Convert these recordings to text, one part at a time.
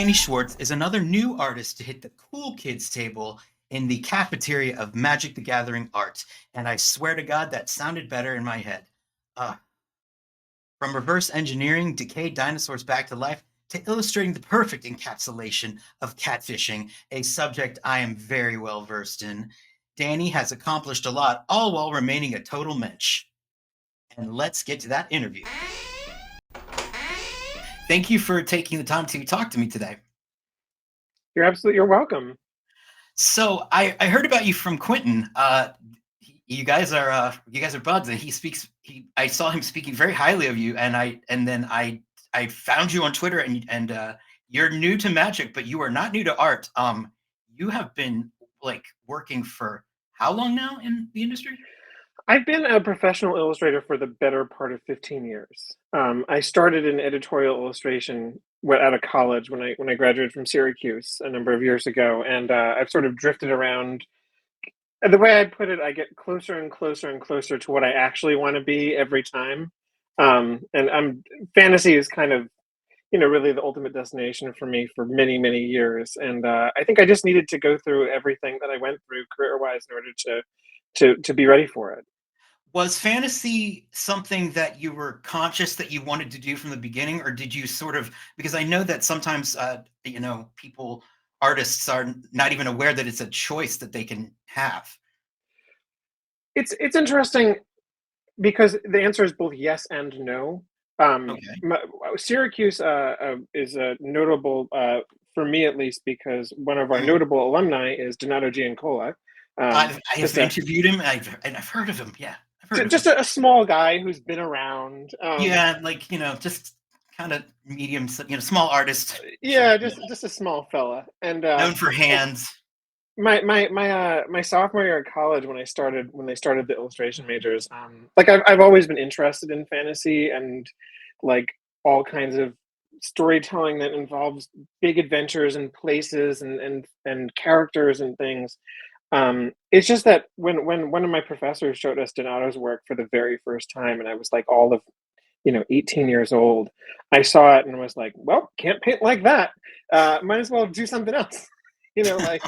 Danny Schwartz is another new artist to hit the cool kids table in the cafeteria of Magic the Gathering art, and I swear to God that sounded better in my head. Uh, from reverse engineering decayed dinosaurs back to life to illustrating the perfect encapsulation of catfishing, a subject I am very well versed in, Danny has accomplished a lot, all while remaining a total mensch. And let's get to that interview. Thank you for taking the time to talk to me today. You're welcome. So I heard about you from Quentin. You guys are buds, and I saw him speaking very highly of you, and then I found you on Twitter, and you're new to Magic, but you are not new to art. You have been like working for how long now in the industry? I've been a professional illustrator for the better part of 15 years. I started in editorial illustration out of college when I graduated from Syracuse a number of years ago, and I've sort of drifted around. The way I put it, I get closer and closer and closer to what I actually want to be every time. And fantasy is kind of, really the ultimate destination for me for many, many years. And I think I just needed to go through everything that I went through career-wise in order to be ready for it. Was fantasy something that you were conscious that you wanted to do from the beginning, or did you sort of, because I know that sometimes, artists are not even aware that it's a choice that they can have. It's interesting because the answer is both yes and no. Okay. Syracuse is notable for me at least because one of our Mm. notable alumni is Donato Giancola. I have Just a interviewed him. I've heard of him. Yeah, I've heard of him. just a small guy who's been around. Yeah, like just kind of medium, small artist. Yeah, just a small fella, and Known for hands. my sophomore year at college when they started the illustration majors, like I've always been interested in fantasy and like all kinds of storytelling that involves big adventures and places and characters and things. It's just that when one of my professors showed us Donato's work for the very first time, and I was like all of 18 years old, I saw it and was like, well, can't paint like that. Might as well do something else. Like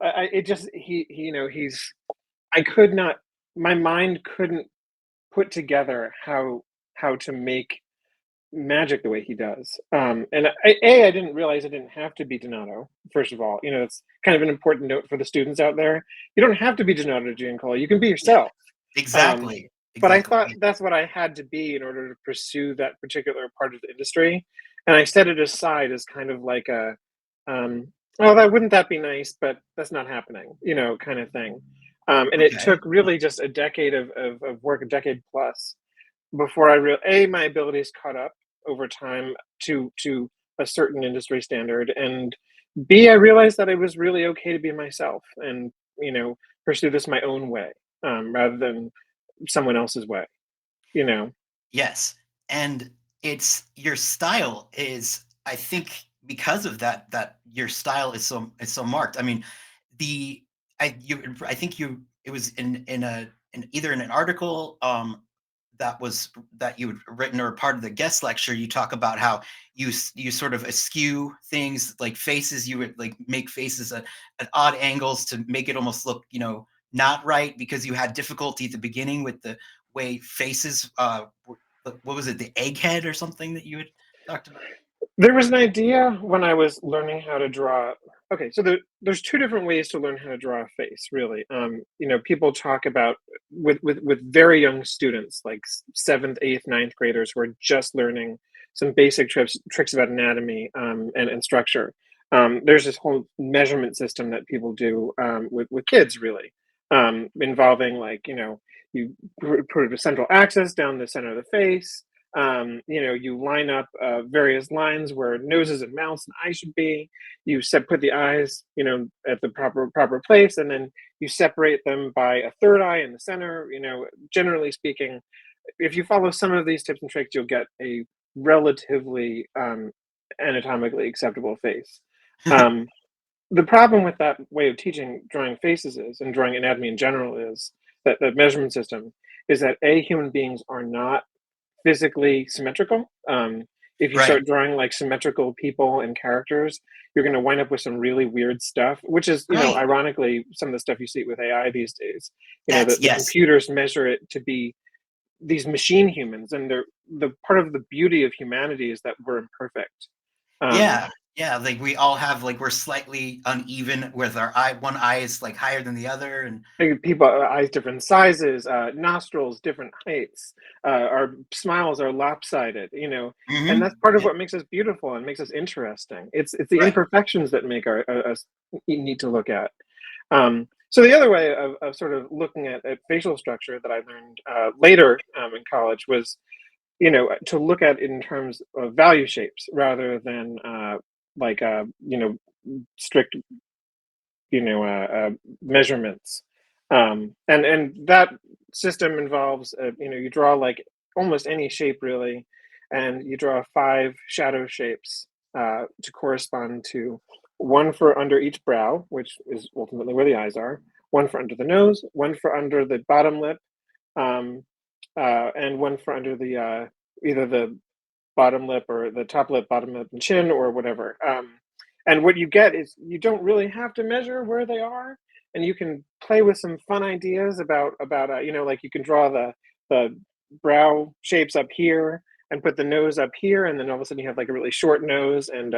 it just he's I could not my mind couldn't put together how to make magic the way he does. And I didn't realize I didn't have to be Donato. First of all, it's kind of an important note for the students out there. You don't have to be Donato Giancola. You can be Yeah, yourself. Um, exactly. but I thought Exactly. that's what I had to be in order to pursue that particular part of the industry. And I set it aside as kind of like oh, that be nice, but that's not happening, kind of thing. And it Okay. took really just a decade of work, a decade plus, before my abilities caught up over time to a certain industry standard, and B, I realized that it was really okay to be myself and pursue this my own way, rather than someone else's way. You know. Yes, and it's your style is, I think, because of that your style is so marked. I mean, the I think it was in either in an article that you had written or part of the guest lecture. You talk about how you sort of eschew things like faces. You would like make faces at odd angles to make it almost look not right, because you had difficulty at the beginning with the way faces what was it, the egghead or something that you had talked about? There was an idea when I was learning how to draw. Okay, so there's two different ways to learn how to draw a face, really. People talk about with very young students, like seventh, eighth, ninth graders who are just learning some basic tricks about anatomy, and structure. There's this whole measurement system that people do with kids, really, involving like you put a central axis down the center of the face. You line up various lines where noses and mouths and eyes should be. Put the eyes, at the proper place, and then you separate them by a third eye in the center. Generally speaking, if you follow some of these tips and tricks, you'll get a relatively anatomically acceptable face. Um, the problem with that way of teaching drawing faces and drawing anatomy in general is that the measurement system is that human beings are not physically symmetrical. If you Right. start drawing like symmetrical people and characters, you're going to wind up with some really weird stuff, which is, Right. ironically, some of the stuff you see with AI these days. That's The yes. computers measure it to be these machine humans, and they're the part of the beauty of humanity is that we're imperfect. Um, Yeah. Yeah, like, we all have like, we're slightly uneven with our eye one eye is, like, higher than the other, and People eyes different sizes, nostrils different heights, our smiles are lopsided, and that's mhm. part of Yep. what makes us beautiful and makes us interesting. It's the Right. imperfections that make us neat to look at. So the other way of sort of looking at facial structure that I learned later in college was, to look at it in terms of value shapes rather than like strict measurements. And that system involves you draw like almost any shape really, and you draw five shadow shapes to correspond to one for under each brow, which is ultimately where the eyes are, one for under the nose, one for under the bottom lip, um, and one for under the either the bottom lip or the top lip, bottom lip, and chin, or whatever. And what you get is you don't really have to measure where they are, and you can play with some fun ideas about like you can draw the brow shapes up here and put the nose up here, and then all of a sudden you have like a really short nose and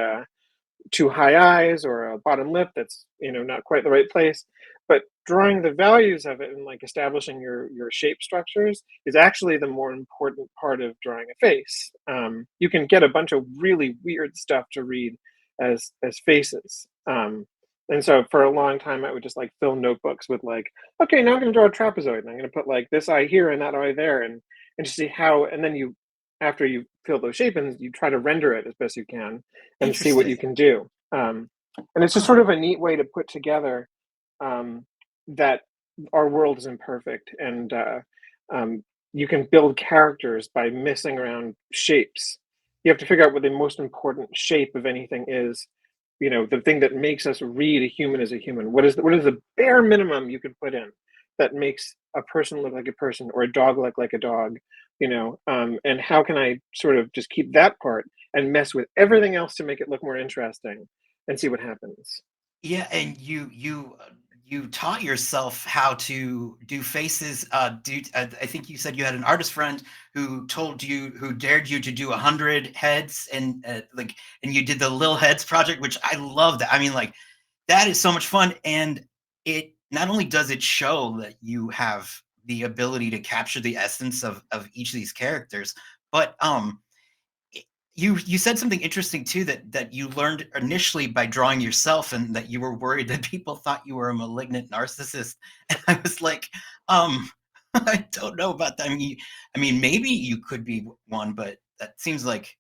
too high eyes or a bottom lip that's not quite the right place. But drawing the values of it and like establishing your shape structures is actually the more important part of drawing a face. You can get a bunch of really weird stuff to read as faces. And so for a long time I would just like fill notebooks with like, okay, now I'm going to draw a trapezoid and I'm going to put like this eye here and that eye there, and just see how, and then you, after you fill those shape in, you try to render it as best you can and see what you Interesting. can do. And it's just Huh. sort of a neat way to put together um, that our world is imperfect, and um, you can build characters by messing around shapes. You have to figure out what the most important shape of anything is. The thing that makes us read a human as a human. What is the bare minimum you can put in that makes a person look like a person or a dog look like a dog? And how can I sort of just keep that part and mess with everything else to make it look more interesting and see what happens. Yeah, and you taught yourself how to do faces. I think you said you had an artist friend who dared you to do 100 heads, and like, and you did the Lil Heads project, which I love that. I mean, like, that is so much fun, and it not only does it show that you have the ability to capture the essence of each of these characters, but you said something interesting too, that you learned initially by drawing yourself, and that you were worried that people thought you were a malignant narcissist. And I was like, um, I don't know about that. I mean, maybe you could be one, but that seems like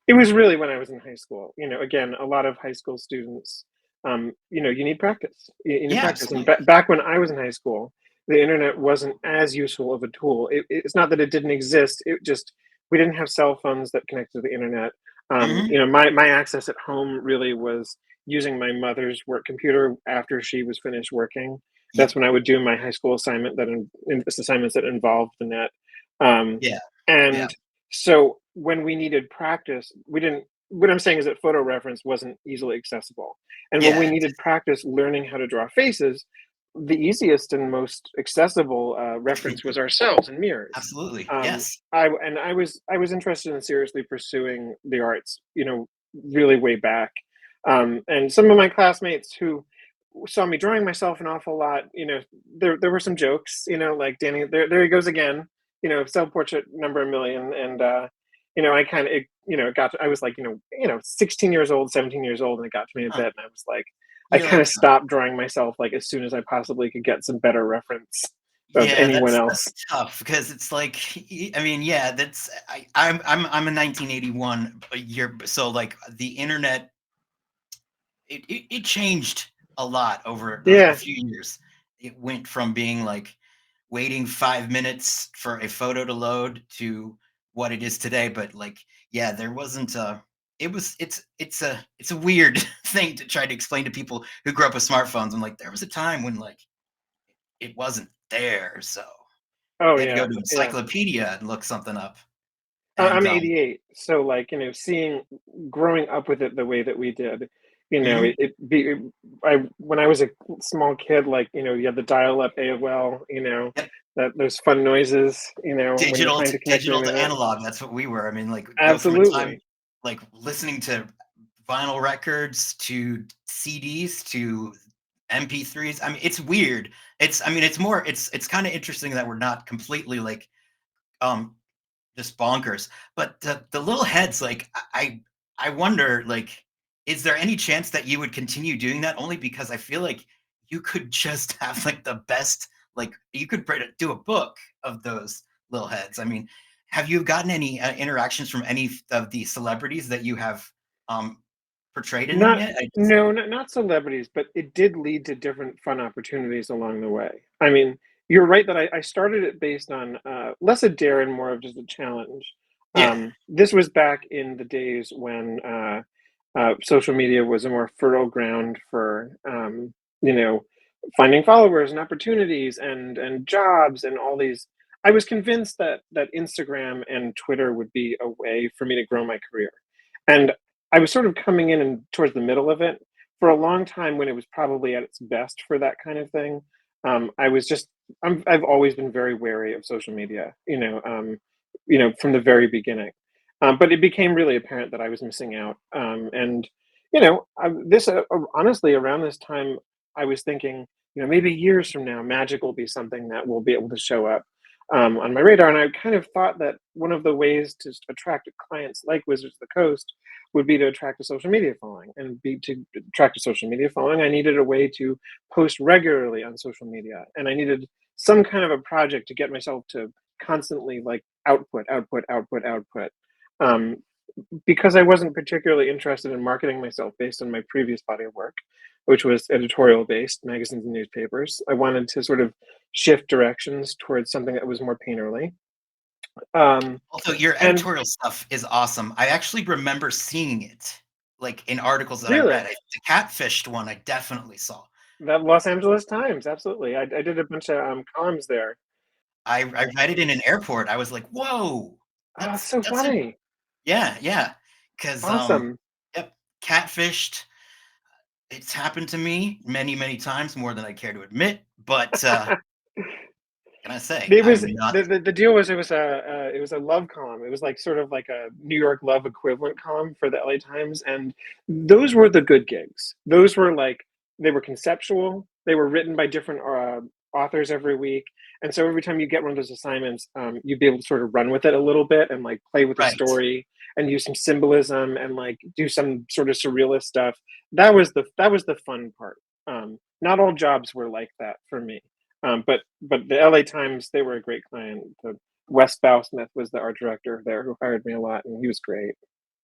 It was really when I was in high school. Again, a lot of high school students, you need practice. You need yeah, practice. And absolutely. back when I was in high school, the internet wasn't as useful of a tool. It's not that it didn't exist. It just we didn't have cell phones that connected to the internet. Hmm. My access at home really was using my mother's work computer after she was finished working. That's Yep. when I would do my high school assignments that involved the net. Um, Yeah. Yeah. and so when we needed practice, we didn't. What I'm saying is that photo reference wasn't easily accessible. And when we Yeah. needed practice learning how to draw faces, the easiest and most accessible reference was ourselves and mirrors. Absolutely. Yes. I was interested in seriously pursuing the arts, really way back. And some of my classmates who saw me drawing myself an awful lot, there were some jokes, like Danny, there he goes again, self portrait number a million, and I kind of, I was like, 16 years old, 17 years old, and it got to me a Huh. bit, and I was like, I You're kind like, of stopped drawing myself like as soon as I possibly could get some better reference of yeah, anyone that's else. tough because it's like, I mean, yeah, that's I'm a 1981 a year, so like the internet, it changed a lot over a Yeah, few years. It went from being like waiting 5 minutes for a photo to load to what it is today. But like, yeah, there wasn't it was it's a weird thing to try to explain to people who grew up with smartphones. I'm like, there was a time when like it wasn't there, so oh you had to go yeah, to yeah. encyclopedia and look something up. And I'm 88, so, like, seeing growing up with it the way that we did, mhm, I when I was a small kid, like, you had the dial-up AOL, yep, that those fun noises, when you're trying to connect to the digital to internet. analog, that's what we were. I mean, like, go from a time, Absolutely. like, listening to vinyl records to CDs to MP3s. I mean, it's weird. It's I mean, it's more it's kinda interesting that we're not completely, like, um, just bonkers. But the little heads, like, I wonder, like, is there any chance that you would continue doing that? Only because I feel like you could just have like the best, like you could do a book of those little heads. I mean, have you gotten any interactions from any of the celebrities that you have um, portrayed in them Not yet? I just, No, not celebrities, but it did lead to different fun opportunities along the way. I mean, you're right that I started it based on, less a dare and more of just a challenge. yeah, This was back in the days when, social media was a more fertile ground for, you know, finding followers and opportunities and jobs and all these. I was convinced that Instagram and Twitter would be a way for me to grow my career, and I was sort of coming in and towards the middle of it. For a long time when it was probably at its best for that kind of thing, I was just I've always been very wary of social media, from the very beginning. But it became really apparent that I was missing out. And honestly, around this time, I was thinking, maybe years from now, magic will be something that will be able to show up on my radar. And I kind of thought that one of the ways to attract clients like Wizards of the Coast would be to attract a social media following. And to attract a social media following, I needed a way to post regularly on social media, and I needed some kind of a project to get myself to constantly like output, output, output, output. Um, because I wasn't particularly interested in marketing myself based on my previous body of work, which was editorial based, magazines and newspapers. I wanted to sort of shift directions towards something that was more painterly. Um, also your and editorial stuff is awesome. I actually remember seeing it, like in articles that I read. Really, The catfished one, I definitely saw. that Los Angeles Times, absolutely. I did a bunch of columns there. I read it in an airport. I was like, "Whoa, Oh, it's so that's a" funny. yeah, yeah, 'cause, Awesome. yep, catfished. It's happened to me many, many times, more than I care to admit, but, can I say, It was I'm not the deal was it was a love column. It was like sort of like a New York Love equivalent column for the LA Times, and those were the good gigs. Those were like they were conceptual. They were written by different authors every week, and so every time you get one of those assignments, you'd be able to sort of run with it a little bit and like play with the right. story and use some symbolism and like do some sort of surrealist stuff. That was the fun part. Not all jobs were like that for me. But the LA Times, they were a great client. Wes Smith was the art director there who hired me a lot, and he was great.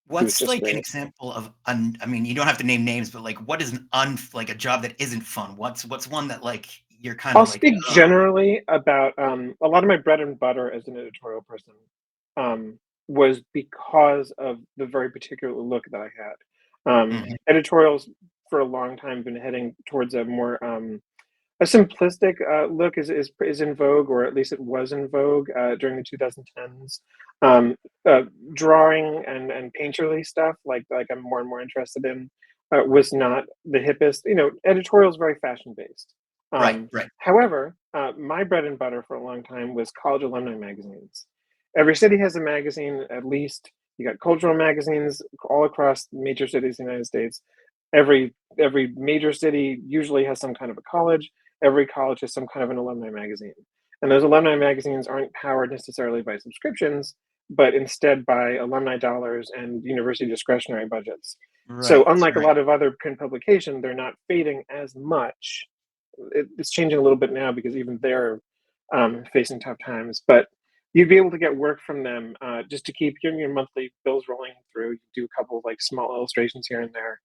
He was What's, just like, an great. example of I mean, you don't have to name names, but, like, what is an un like, a job that isn't fun? What's one that, like, you're kinda I'll like, speak "Ugh." generally about a lot of my bread and butter as an editorial person um, was because of the very particular look that I had. Mhm. Editorials for a long time been heading towards a simplistic look is in vogue, or at least it was in vogue during the 2010s. Um, uh, Drawing and painterly stuff, like I'm more and more interested in, was not the hippest. Editorial is very fashion based. Right, Um, right, However, my bread and butter for a long time was college alumni magazines. Every city has a magazine, at least. You got cultural magazines all across major cities in the United States. Every major city usually has some kind of a college. Every college has some kind of an alumni magazine. And those alumni magazines aren't powered necessarily by subscriptions, but instead by alumni dollars and university discretionary budgets. So, right, unlike a right. lot of other print publications, they're not fading as much. It's changing a little bit now because even they're facing tough times. But you'd be able to get work from them just to keep your monthly bills rolling through. You do a couple of like small illustrations here and there.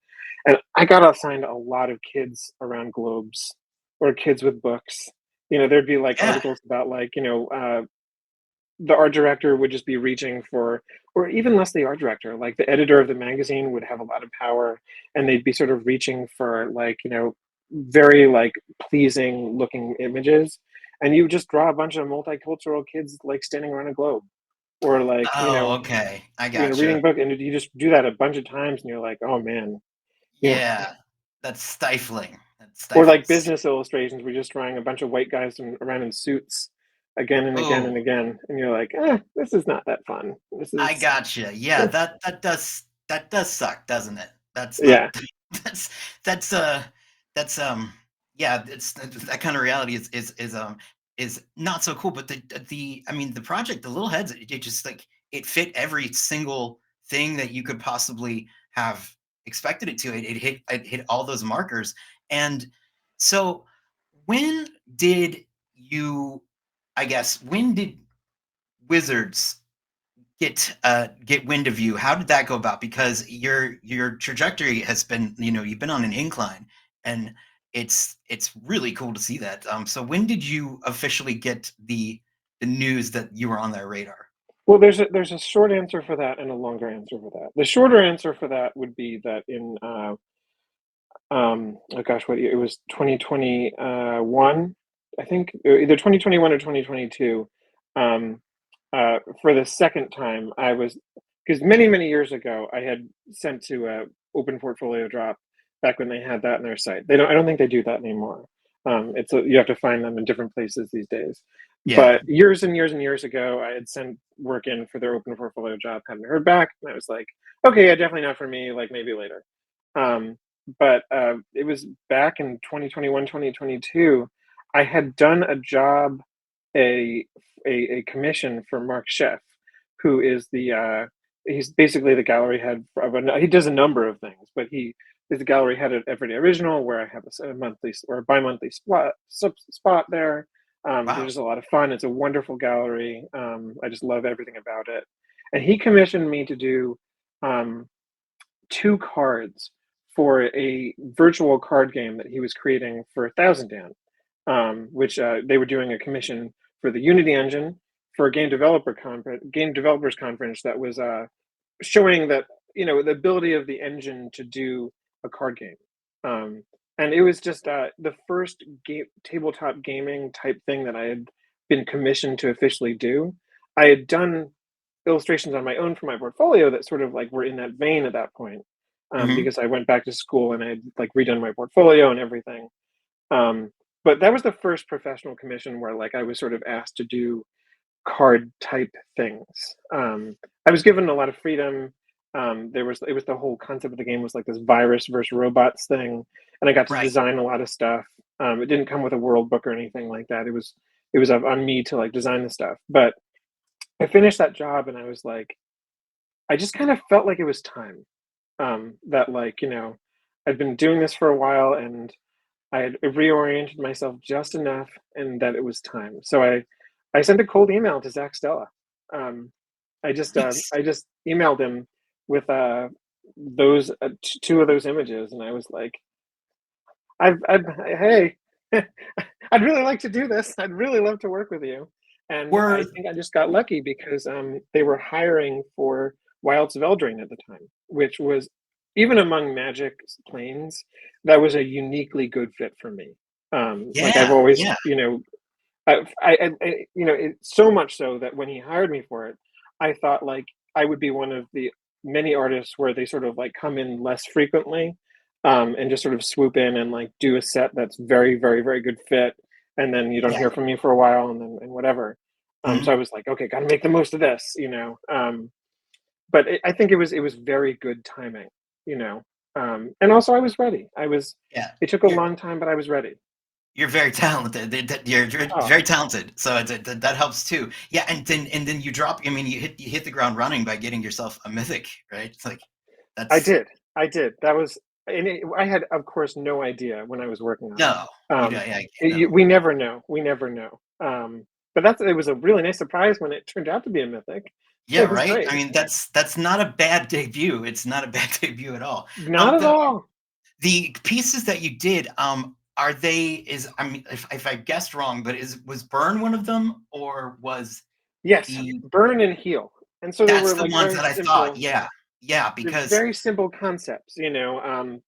And I got assigned a lot of kids around globes or kids with books. There'd be like Yeah, articles about like, the art director would just be reaching for, or even less the art director, like the editor of the magazine would have a lot of power and they'd be sort of reaching for like, very like pleasing looking images. And you just draw a bunch of multicultural kids like standing around a globe. or like, Oh, okay. I reading gotcha. a book, and you just do that a bunch of times, and you're like, oh man, you know, Yeah. That's stifling. That's or stifling. like business illustrations, we're just drawing a bunch of white guys around in suits again and again and Oh, again, and you're like, this is not that fun. This I is, gotcha. Yeah, that does suck, doesn't it? That's not yeah. that's that's that's yeah, it's that kind of reality is not so cool. But the I mean the project, the little heads, it just like it fit every single thing that you could possibly have expected it to. It hit all those markers. And so when did you I guess when did Wizards get wind of you? How did that go about? Because your trajectory has been, you've been on an incline, and it's really cool to see that. So when did you officially get the news that you were on their radar? Well, there's a short answer for that and a longer answer for that. The shorter answer for that would be that in oh gosh, what year? It was 2021, I think, either 2021 or 2022. Um, for the second time, I was, because many years ago I had sent to a open portfolio drop back when they had that on their site. They don't. I don't think they do that anymore. You have to find them in different places these days. Yeah. But years and years and years ago, I had sent work in for their open portfolio job, hadn't heard back, and I was like, okay, yeah, definitely not for me. Like maybe later. Um, but it was back in 2021, 2022. I had done a job, a a commission for Mark Sheff, who is he's basically the gallery head he does a number of things, but he is the gallery head at Everyday Original, where I have a monthly or bi-monthly spot there. They're Wow. just a lot of fun. It's a wonderful gallery. I just love everything about it. And he commissioned me to do um, two cards for a virtual card game that he was creating for Thousand Dan, which they were doing a commission for the Unity engine for a game developers conference that was showing that the ability of the engine to do a card game. And it was just the first tabletop gaming type thing that I had been commissioned to officially do. I had done illustrations on my own for my portfolio that sort of like were in that vein at that point, Hmm. because I went back to school and I had like redone my portfolio and everything. Um, but that was the first professional commission where like I was sort of asked to do card type things. I was given a lot of freedom. It was the whole concept of the game was like this virus versus robots thing, and I got to Right. design a lot of stuff. It didn't come with a world book or anything like that. It was on me to like design the stuff. But I finished that job and I was like, I just kind of felt like it was time. That like I'd been doing this for a while and I had reoriented myself just enough, and that it was time. So I sent a cold email to Zach Stella. Um, Nice. I just emailed him with those two of those images, and I was like, hey, I'd really like to do this. I'd really love to work with you. And I Were think I just got lucky because they were hiring for Wilds of Eldraine at the time, which was, even among Magic planes, that was a uniquely good fit for me. Like I've Yeah, always, yeah, it's so much so that when he hired me for it, I thought like I would be one of the many artists where they sort of like come in less frequently, and just sort of swoop in and like do a set that's very good fit, and then you don't yeah. hear from me for a while, and whatever. So I Mhm. was like, okay, got to make the most of this. But I think it was very good timing, you know. And also I was ready. Yeah. It took a You're long time, but I was ready. You're very talented. You're Oh, very talented, so that helps too. Yeah, and then you drop. I mean, you hit the ground running by getting yourself a mythic, right? It's like I that's did. I did. I had, of course, no idea when I was working on it. no, you know, yeah, no, We never know. We never know. But it was a really nice surprise when it turned out to be a mythic. yeah, It was right. great. I mean, that's not a bad debut. It's not a bad debut at all. Not at The all. the pieces that you did, are they? Is I mean, if I guessed wrong, but was Burn one of them, or was Yes, the burn and heal. And so they that's were the like ones that I thought? Yeah, yeah, they're because very simple concepts.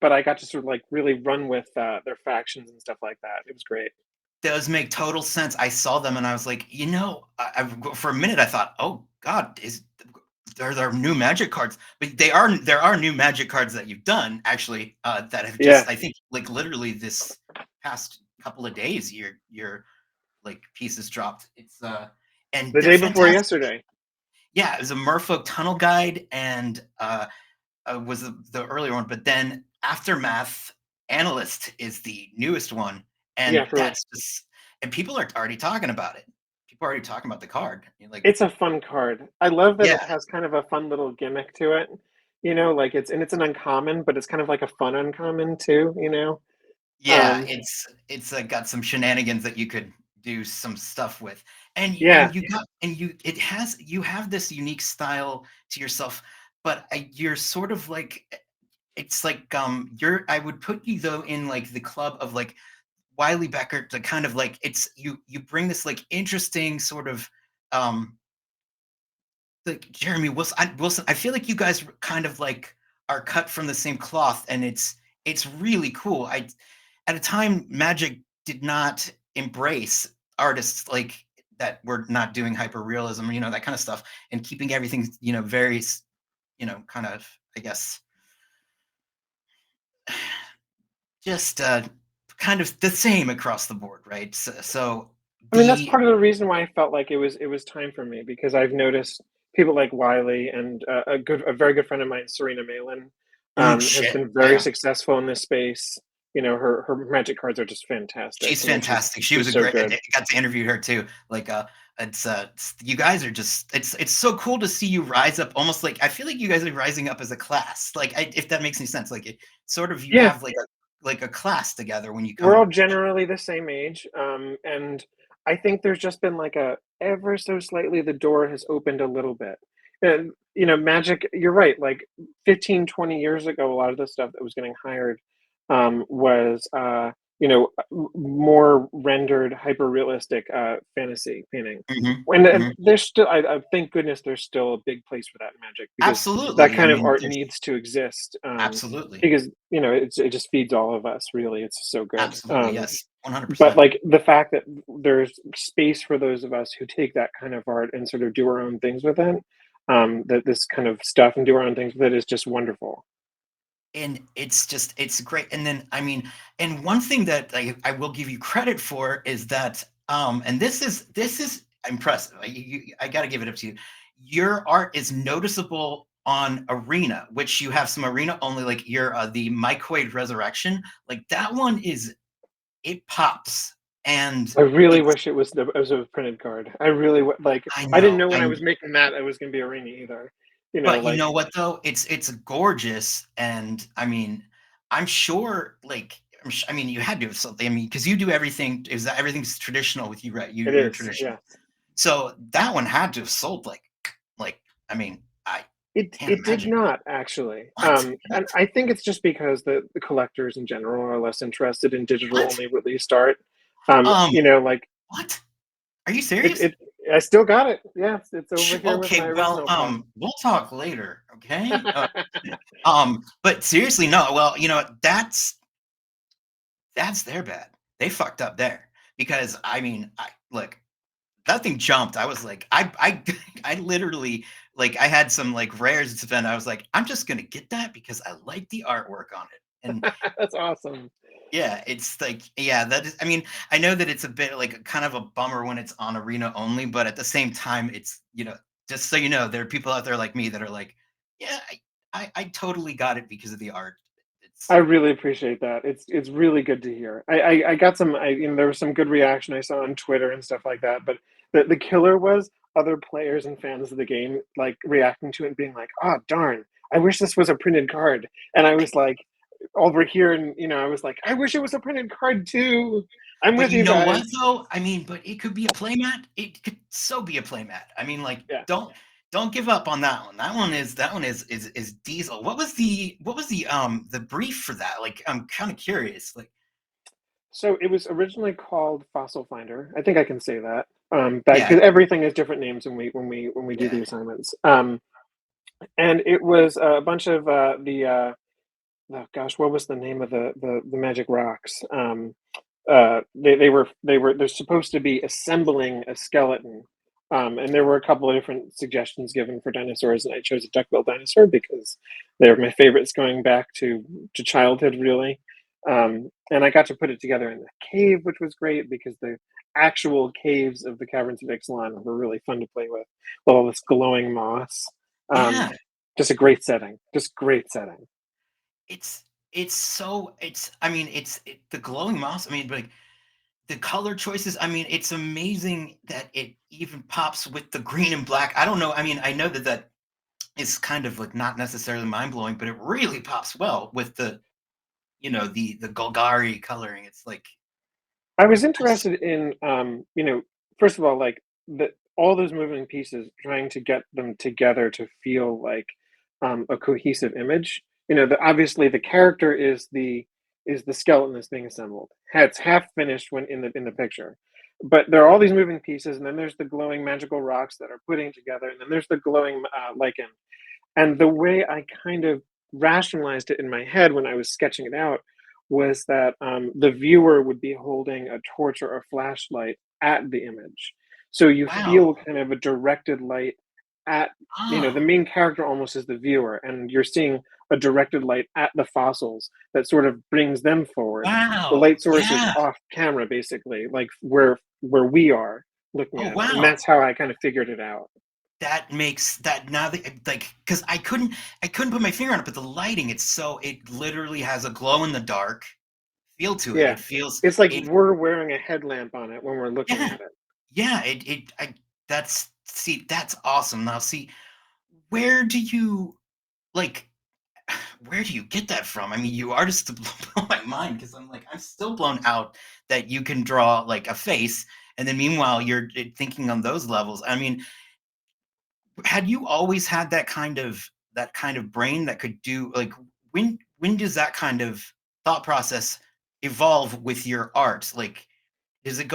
But I got to sort of like really run with their factions and stuff like that. It was great. Those make total sense. I saw them and I was like, for a minute I thought, oh God, is are there new magic cards? But there are new magic cards that you've done actually that have Yeah, just I think like literally this past couple of days your like pieces dropped. And the they're day before fantastic. yesterday. Yeah, it was a Merfolk Tunnel Guide and was the earlier one, but then Aftermath Analyst is the newest one, Yeah, and for real. people are already talking about it. People are already talking about the card. You're like, It's a fun card. I love that yeah, it has kind of a fun little gimmick to it. Like it's an uncommon, but it's kind of like a fun uncommon too. yeah, Um, it's got some shenanigans that you could do some stuff with, yeah, and you got and you have this unique style to yourself, but you're sort of like it's like you're I would put you though in like the club of like Wiley Becker to kind of like you bring this like interesting sort of um like Jeremy Wilson. I feel like you guys kind of like are cut from the same cloth, and it's really cool. I At a time Magic did not embrace artists like that were not doing hyper realism, that kind of stuff, and keeping everything very kind of I guess just kind of the same across the board, right? So I mean, that's the part of the reason why I felt like it was time for me because I've noticed people like Wiley and a very good friend of mine, Serena Malin, has shit, been very yeah. successful in this space. Her magic cards are just fantastic, She's and fantastic. She was she's a so great. good. I got to interview her too. Like, you guys are just. It's so cool to see you rise up. Almost like I feel like you guys are rising up as a class. Like, if that makes any sense. Like, sort of you Yeah, have like a class together when you we're all come. generally the same age, and I think there's just been like a ever so slightly the door has opened a little bit. And magic, you're right, like 15, 20 years ago, a lot of the stuff that was getting hired was more rendered hyper realistic fantasy painting. Mhm, And mhm. there's still, I thank goodness there's still a big place for that in magic because that Absolutely. I kind of mean, art there's needs to exist. absolutely, Because it just feeds all of us. Really, it's so good. absolutely yes, But 100%. like the fact that there's space for those of us who take that kind of art and sort of do our own things with it, that this kind of stuff and do our own things with it is just wonderful. And it's great. And then I mean, and one thing that I will give you credit for is that and this is impressive. I got to give it up to you. Your art is noticeable on Arena, which you have some Arena only, like your the Mycoid Resurrection, like that one is it pops, and I really it's wish it was a printed card. I really like. I I didn't know know when I I was making that it was going to be arena either. But you Like know what though? It's gorgeous, and I mean, I'm sure, like, I mean, you had to have something. I mean, because you do everything. Is that everything's traditional with you, right? it You're is. traditional, Yeah. so that one had to have sold like. I mean, I can't It did imagine. not actually, What? and I think it's just because the collectors in general are less interested in digital What? only released art. Um, Like what? Are you it, serious? it. I still got it. Yeah, it's over here with my Okay, well, original card. we'll talk later, okay? But seriously, no. Well, that's their bad. They fucked up there because I mean, I look. That thing jumped. I was like, I literally like I had some like rares to spend. I was like, I'm just gonna get that because I like the artwork on it. And That's awesome. yeah, it's like yeah, that is. I mean, I know that it's a bit like a kind of a bummer when it's on Arena only, but at the same time, it's just so you know, there are people out there like me that are like, yeah, I totally got it because of the art. I It's really appreciate that. It's really good to hear. I got some. There was some good reaction I saw on Twitter and stuff like that. But the killer was other players and fans of the game like reacting to it and being like, "Oh darn, I wish this was a printed card." And I was like, over here, and I was like, "I wish it was a printed card too." I'm But with you you know what guys. though? I mean, but it could be a playmat. It could so be a playmat. I mean, like, Yeah. don't give up on that one. That one is Diesel. What was the brief for that? Like, I'm kind of curious. Like, So it was originally called Fossil Finder. I think I can say that. That yeah, because everything is different names when we do yeah. the assignments. And it was a bunch of oh gosh, what was the name of the magic rocks? they're supposed to be assembling a skeleton, and there were a couple of different suggestions given for dinosaurs, and I chose a duckbill dinosaur because they're my favorites going back to childhood, really. And I got to put it together in the cave, which was great because the actual caves of the caverns of Ixalan were really fun to play with all this glowing moss. Um, Yeah, just a great setting, just great setting. it's it's so it's I mean, the glowing moss, I mean, like, the color choices, I mean, it's amazing that it even pops with the green and black. I don't know, I mean, I know that that is kind of, like, not necessarily mind-blowing, but it really pops well with the, the Golgari coloring. It's like, I was I just interested in, first of all, like all those moving pieces, trying to get them together to feel like a cohesive image. Obviously the character is the skeleton that's being assembled. It's half finished when in the picture, but there are all these moving pieces, and then there's the glowing magical rocks that are putting together, and then there's the glowing lichen. And the way I kind of rationalized it in my head when I was sketching it out was that the viewer would be holding a torch or a flashlight at the image. So you feel wow. kind of a directed light at, the Oh, main character almost is the viewer, and you're seeing a directed light at the fossils that sort of brings them forward. The wow. light source is Yeah. off camera, basically, like where we are looking Oh, at it. And wow. that's how I kind of figured it out. That makes that now that, like, because I couldn't put my finger on it, but the lighting, it literally has a glow in the dark feel to it. Yeah. It feels It's like it we're wearing a headlamp on it when we're looking yeah. at it. Yeah, that's awesome. Now see, where do you like where do you get that from? I mean, you artists blow my mind because I'm still blown out that you can draw like a face, and then meanwhile you're thinking on those levels. I mean, had you always had that kind of brain that could do like when does that kind of thought process evolve with your art? Like, does it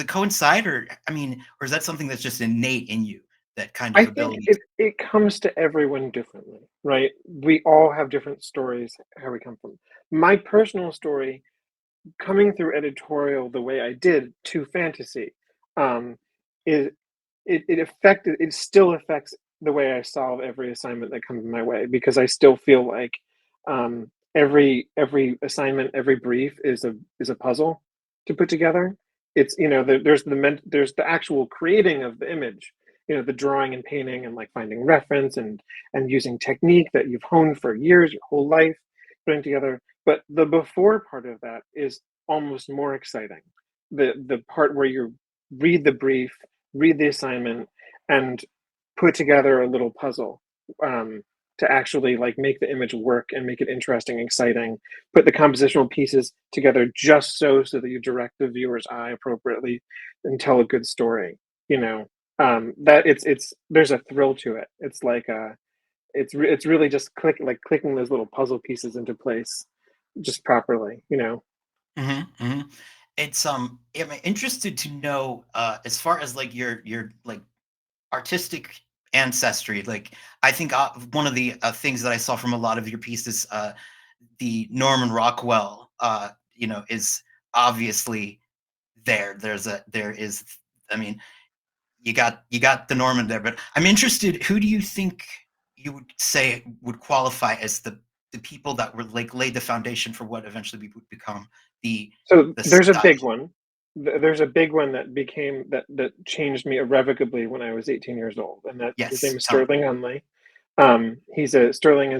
coincide, or I mean, or is that something that's just innate in you, that kind of I think ability to it comes to everyone differently, right? We all have different stories how we come from. My personal story, coming through editorial the way I did to fantasy, um, is it still affects the way I solve every assignment that comes my way, because I still feel like every assignment, every brief is a puzzle to put together. It's there's the actual creating of the image, the drawing and painting and like finding reference and using technique that you've honed for years, your whole life, putting together. But the before part of that is almost more exciting. The part where you read the brief, read the assignment, and put together a little puzzle, um, to actually like make the image work and make it interesting, exciting. Put the compositional pieces together just so that you direct the viewer's eye appropriately and tell a good story. That it's there's a thrill to it. It's like it's really just clicking those little puzzle pieces into place just properly. Mhm, mhm. I'm interested to know, as far as, like, your, like, artistic ancestry, like, I think, one of the, things that I saw from a lot of your pieces, the Norman Rockwell, is obviously there. There is I mean, you got the Norman there, but I'm interested, who do you think you would say would qualify as the people that were, like, laid the foundation for what eventually we would become the So the there's a style? big one. There's a big one that changed me irrevocably when I was 18 years old, and that his name Yes, is tell me. Sterling Unley. He's a Sterling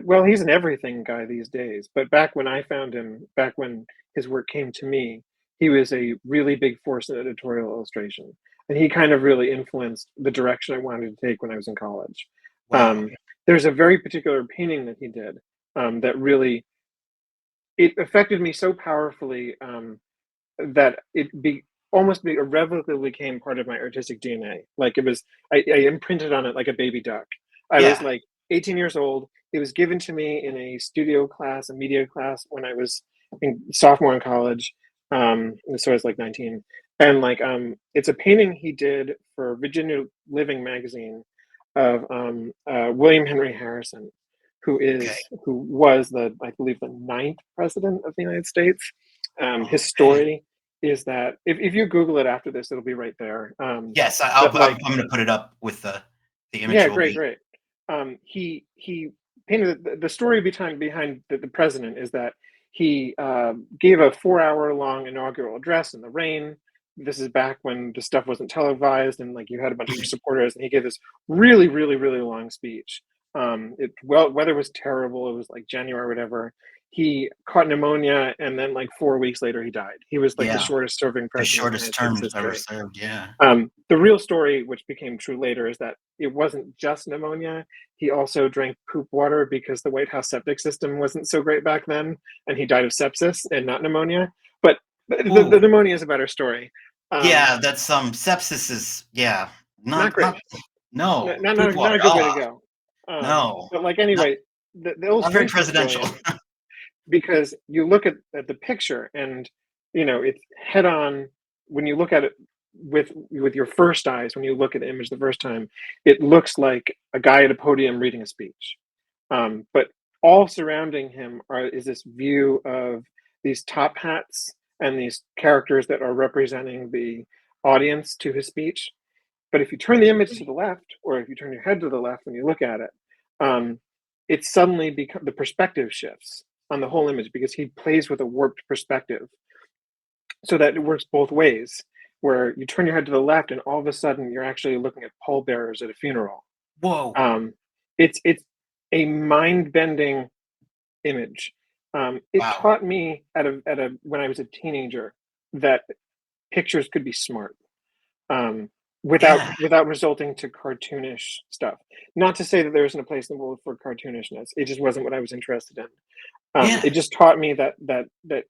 well, he's an everything guy these days. But back when I found him, back when his work came to me, he was a really big force in editorial illustration, and he kind of really influenced the direction I wanted to take when I was in college. Wow. Um, there's a very particular painting that he did, that really it affected me so powerfully, that almost irrevocably became part of my artistic DNA. Like it was, I imprinted on it like a baby duck. I was Yeah, like 18 years old. It was given to me in a studio class, a media class, when I was in sophomore in college. So I was like 19, and like it's a painting he did for Virginia Living magazine of William Henry Harrison, okay. who was I believe the ninth president of the United States. His Okay. story is that if you Google it after this, it'll be right there. Yes, But I'm like, gonna put it up with the image yeah, will great, be great. He painted the story behind the president is that he gave a 4 hour long inaugural address in the rain. This is back when the stuff wasn't televised and like you had a bunch of your supporters, and he gave this really long speech. Weather was terrible. It was like January or whatever. He caught pneumonia, and then like 4 weeks later, he died. He was like the yeah, shortest serving the president in shortest United States term ever history. served, yeah. The real story, which became true later, is that it wasn't just pneumonia. He also drank poop water because the White House septic system wasn't so great back then, and he died of sepsis and not pneumonia. But the Ooh, pneumonia is a better story. Um, yeah, that's, sepsis is yeah, Not great. not no, Not poop water, not a good way to go. no, But like not anyway, the not very illustration is presidential. brilliant because you look at the picture and it's head on when you look at it with your first eyes. When you look at the image the first time, it looks like a guy at a podium reading a speech. But all surrounding him is this view of these top hats and these characters that are representing the audience to his speech. But if you turn the image to the left, or if you turn your head to the left when you look at it, um, it suddenly becomes the perspective shifts on the whole image because he plays with a warped perspective, so that it works both ways. Where you turn your head to the left, and all of a sudden you're actually looking at pallbearers at a funeral. Whoa, Um, it's a mind bending image. It wow, taught me at a when I was a teenager that pictures could be smart, um, yeah, without resulting to cartoonish stuff. Not to say that there isn't a place in the world for cartoonishness. It just wasn't what I was interested in. yeah. It just taught me that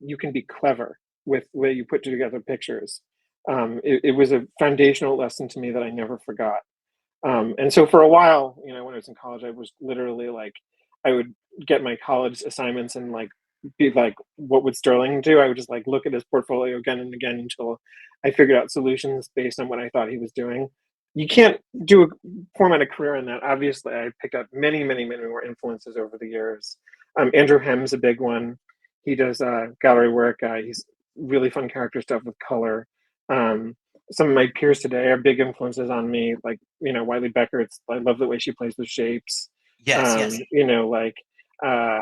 you can be clever with the way you put together pictures. It was a foundational lesson to me that I never forgot. And so for a while, when I was in college, I was literally like, I would get my college assignments and like be like, what would Sterling do? I would just like look at his portfolio again and again until I figured out solutions based on what I thought he was doing. You can't do a format a career in that. Obviously, I picked up many more influences over the years. Andrew Hem's a big one. He does gallery work. He's really fun character stuff with color. Um, some of my peers today are big influences on me, like Wiley Becker. I love the way she plays with shapes. Yes, yes. Like uh,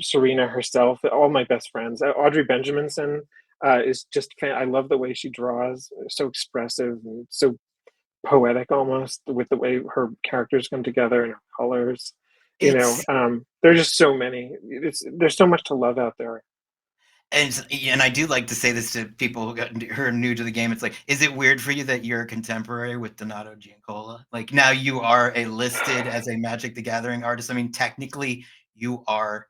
Serena herself. All my best friends. Audrey Benjaminson is just I love the way she draws. So expressive and so poetic almost with the way her characters come together and her colors. It's There's just so many. There's so much to love out there. and I do like to say this to people who are new to the game. It's like, is it weird for you that you're a contemporary with Donato Giancola? Like now you are a listed as a Magic the Gathering artist. I mean, technically you are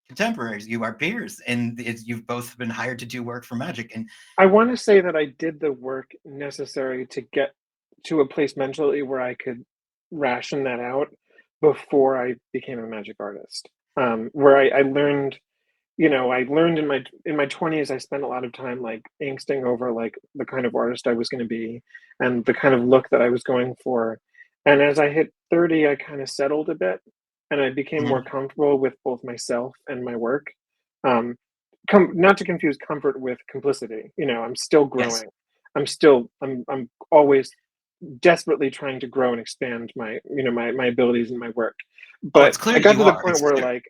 contemporaries, you are peers, and you've both been hired to do work for Magic. And I want to say that I did the work necessary to get to a place mentally where I could ration that out before I became a magic artist. Where I learned, I learned in my 20s. I spent a lot of time like angsting over like the kind of artist I was going to be and the kind of look that I was going for. And as I hit 30, I kind of settled a bit, and I became more mhm, comfortable with both myself and my work. Um, Not to confuse comfort with complicity. I'm still yes, growing. I'm always desperately trying to grow and expand my abilities and my work. oh, But it's clear I got you to the are. point It's where clear. like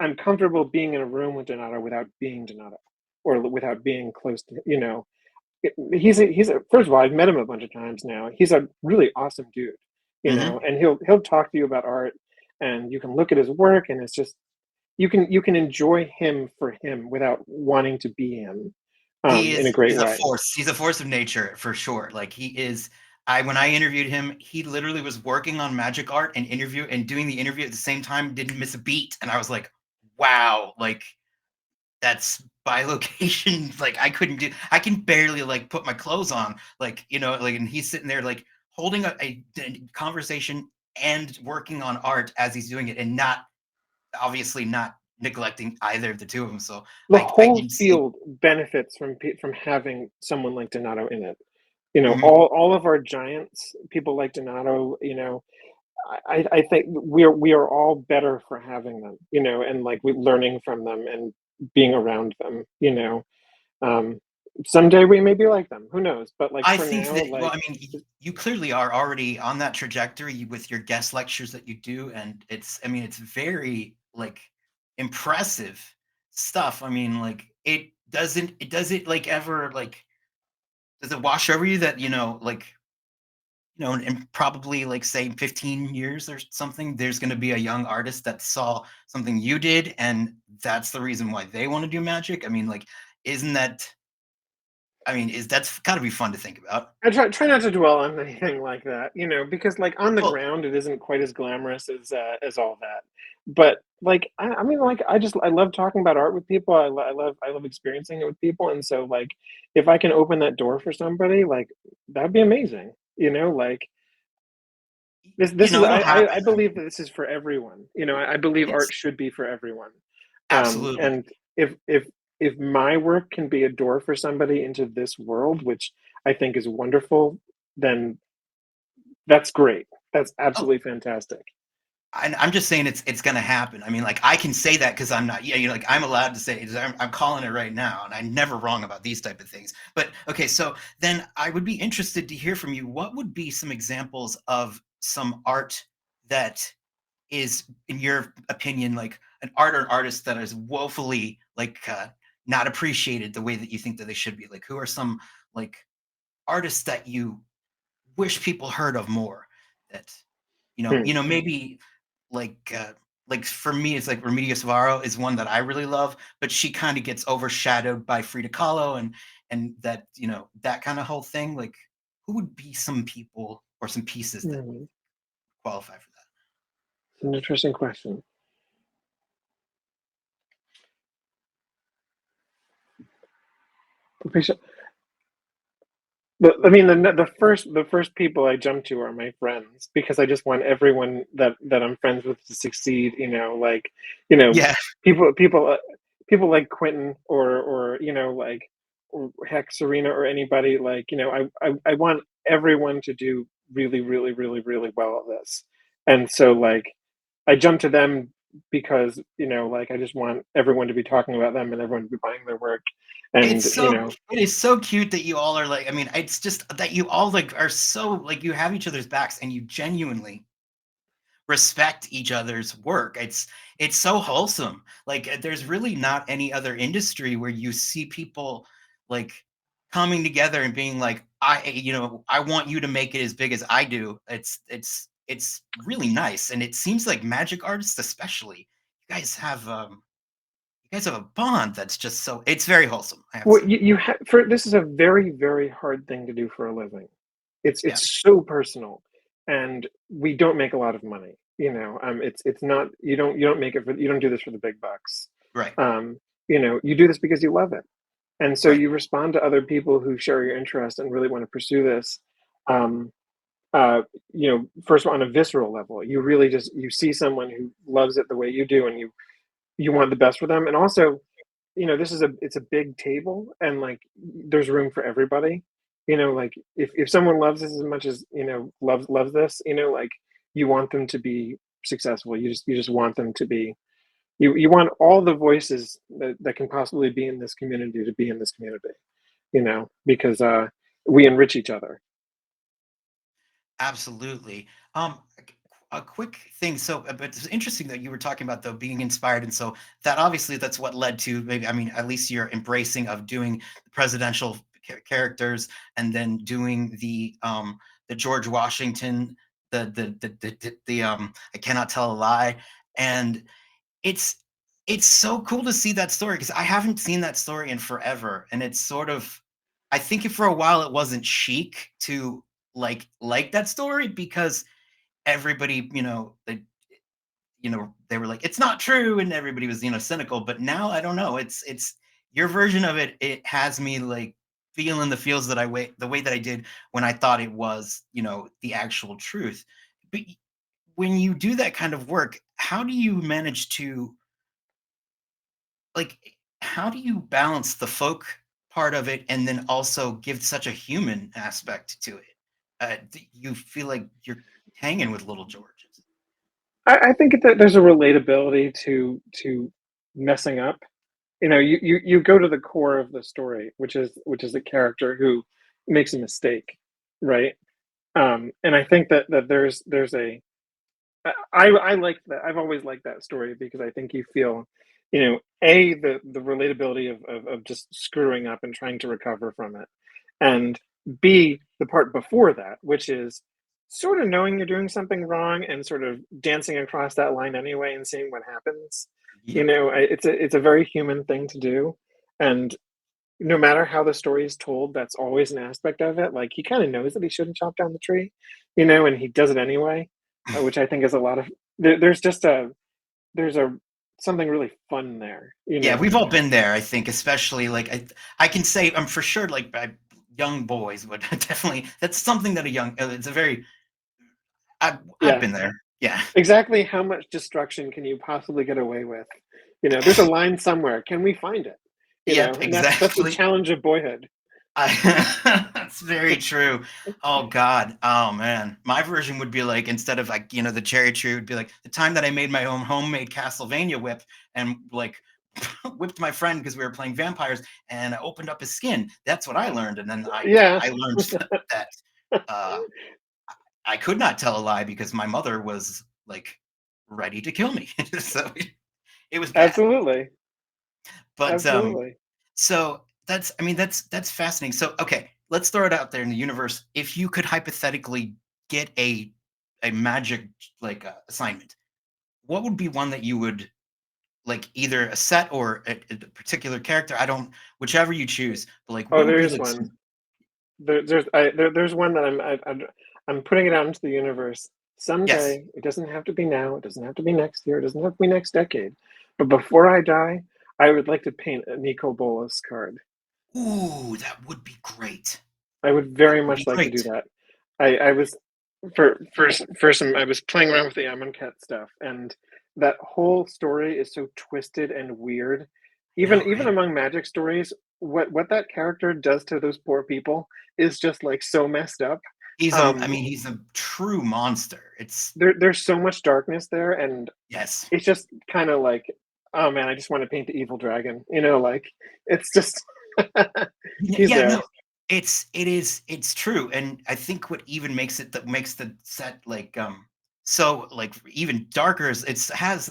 I'm comfortable being in a room with Donato without being Donato, or without being close to. He's a first of all, I've met him a bunch of times now. He's a really awesome dude, Hmm. and he'll talk to you about art, and you can look at his work, and it's just you can enjoy him for him without wanting to be him, in a great He's a way. force. He's a force of nature for sure. Like he is. I when I interviewed him, he literally was working on magic art and doing the interview at the same time, didn't miss a beat. And I was like, wow, like that's by location. Like I can barely like put my clothes on. Like, like and he's sitting there like holding a conversation and working on art as he's doing it and not obviously not neglecting either of the two of them. So The I whole can see. field benefits from having someone like Donato in it. Mhm. All of our giants, people like Donato, I think we are all better for having them, and like we learning from them and being around them, you know? Um, Someday we may be like them, who knows? But, like, I for think now, that, well, like, I mean, you clearly are already on that trajectory with your guest lectures that you do, and I mean, it's very like impressive stuff. I mean, like it does it like ever like does it wash over you that like in probably like say 15 years or something, there's going to be a young artist that saw something you did, and that's the reason why they want to do magic. I mean, like, isn't that? I mean, is that's got to be fun to think about? I try not to dwell on anything like that, you know, because, like, on the Well, ground, it isn't quite as glamorous as all that. But, like, I mean, like, I love talking about art with people. I love experiencing it with people, and so, like, if I can open that door for somebody, like, that'd be amazing, you know, like, this is it'll happen. I believe that this is for everyone, you know, I believe art It's should be for everyone. absolutely. And if my work can be a door for somebody into this world, which I think is wonderful, then that's great. That's Oh, absolutely fantastic. I'm just saying it's gonna happen. I mean, like, I can say that because I'm not. Yeah, like, I'm allowed to say it. I'm calling it right now, and I'm never wrong about these type of things. But okay, so then I would be interested to hear from you. What would be some examples of some art that is, in your opinion, like an art or an artist that is woefully like not appreciated the way that you think that they should be? Like, who are some like artists that you wish people heard of more? That Hmm. maybe like for me, it's like Remedios Varo is one that I really love, but she kind of gets overshadowed by Frida Kahlo and that that kind of whole thing. Like, who would be some people or some pieces that Hmm. qualify for that? It's an interesting question. I mean, the first people I jump to are my friends because I just want everyone that I'm friends with to succeed. You know, Yeah, people people uh, people like Quentin or like or heck Serena or anybody like I want everyone to do really really really really well at this, and so like I jump to them because like I just want everyone to be talking about them and everyone to be buying their work, it's and so it is so cute that you all are like. I mean, it's just that you all like are so like you have each other's backs and you genuinely respect each other's work. It's so wholesome. Like, there's really not any other industry where you see people like coming together and being like, I want you to make it as big as I do. It's really nice, and it seems like magic artists, especially, you guys have a bond that's just so. It's very wholesome. I have to well, say, you have for this is a very, very hard thing to do for a living. yeah, It's so personal, and we don't make a lot of money. It's not you don't make it for you don't do this for the big bucks. right, Um, you do this because you love it, and so right. you respond to other people who share your interest and really want to pursue this. Um, First on a visceral level, you really just you see someone who loves it the way you do, and you want the best for them, and also this is it's a big table and like there's room for everybody. Like if someone loves this as much as, loves this, like you want them to be successful. You just want them to be you want all the voices that can possibly be in this community to be in this community, because we enrich each other. Absolutely. A quick thing. So, but it's interesting that you were talking about though being inspired, and so that obviously that's what led to maybe. I mean, at least your embracing of doing the presidential characters, and then doing the George Washington, the I cannot tell a lie, and it's it's so cool to see that story because I haven't seen that story in forever, and it's sort of. I think for a while it wasn't chic to like that story because everybody, they were like, "It's not true," and everybody was, cynical, but now I don't know, it's your version of it, it has me, like, feeling the feels that I the way that I did when I thought it was, the actual truth. But when you do that kind of work, how do you manage to like, how do you balance the folk part of it and then also give such a human aspect to it? Do you feel like you're hanging with little Georges? I think that there's a relatability to messing up. you go to the core of the story, which is a character who makes a mistake, right? And I think that there's a I like that. I've always liked that story because I think you feel, a the relatability of just screwing up and trying to recover from it, and b the part before that, which is sort of knowing you're doing something wrong and sort of dancing across that line anyway and seeing what happens. Yep. It's a very human thing to do, and no matter how the story is told, that's always an aspect of it. Like he kind of knows that he shouldn't chop down the tree, and he does it anyway, which I think is a lot of. There's just there's a something really fun there, Yeah, we've all been there, I think, especially like I can say I'm for sure like young boys would definitely that's something that a young it's a very I've Yeah, been there. Yeah. exactly. How much destruction can you possibly get away with? There's a line somewhere. Can we find it? Yep, And that's the exactly. challenge of boyhood. That's very true. Oh God. Oh man. My version would be like instead of like, the cherry tree would be like the time that I made my own homemade Castlevania whip and like whipped my friend because we were playing vampires and I opened up his skin. That's what I learned. And then I Yeah, I learned that uh I could not tell a lie because my mother was like ready to kill me. So it was bad. absolutely, But absolutely. so that's I mean that's fascinating. So okay, let's throw it out there in the universe. If you could hypothetically get a magic like assignment, what would be one that you would like either a set or a particular character? I don't whichever you choose. But like Oh, what would there be is like one. There's one that I'm putting it out into the universe. yes. Someday, it doesn't have to be now, it doesn't have to be next year, it doesn't have to be next decade, but before I die, I would like to paint a Nico Bolas card. Ooh, that would be great. I would That very would be much like to do great. that. I was for some I was playing around with the Amonkhet stuff, and that whole story is so twisted and weird. I Even know, even right? among magic stories, what that character does to those poor people is just like so messed up. I Um, mean, he's a true monster. It's there's so much darkness there, and yes. it's just kind of like, oh man, I just want to paint the evil dragon. Like it's just he's Yeah, there. no, it's true, and I think what even makes it that makes the set like so like even darker is it has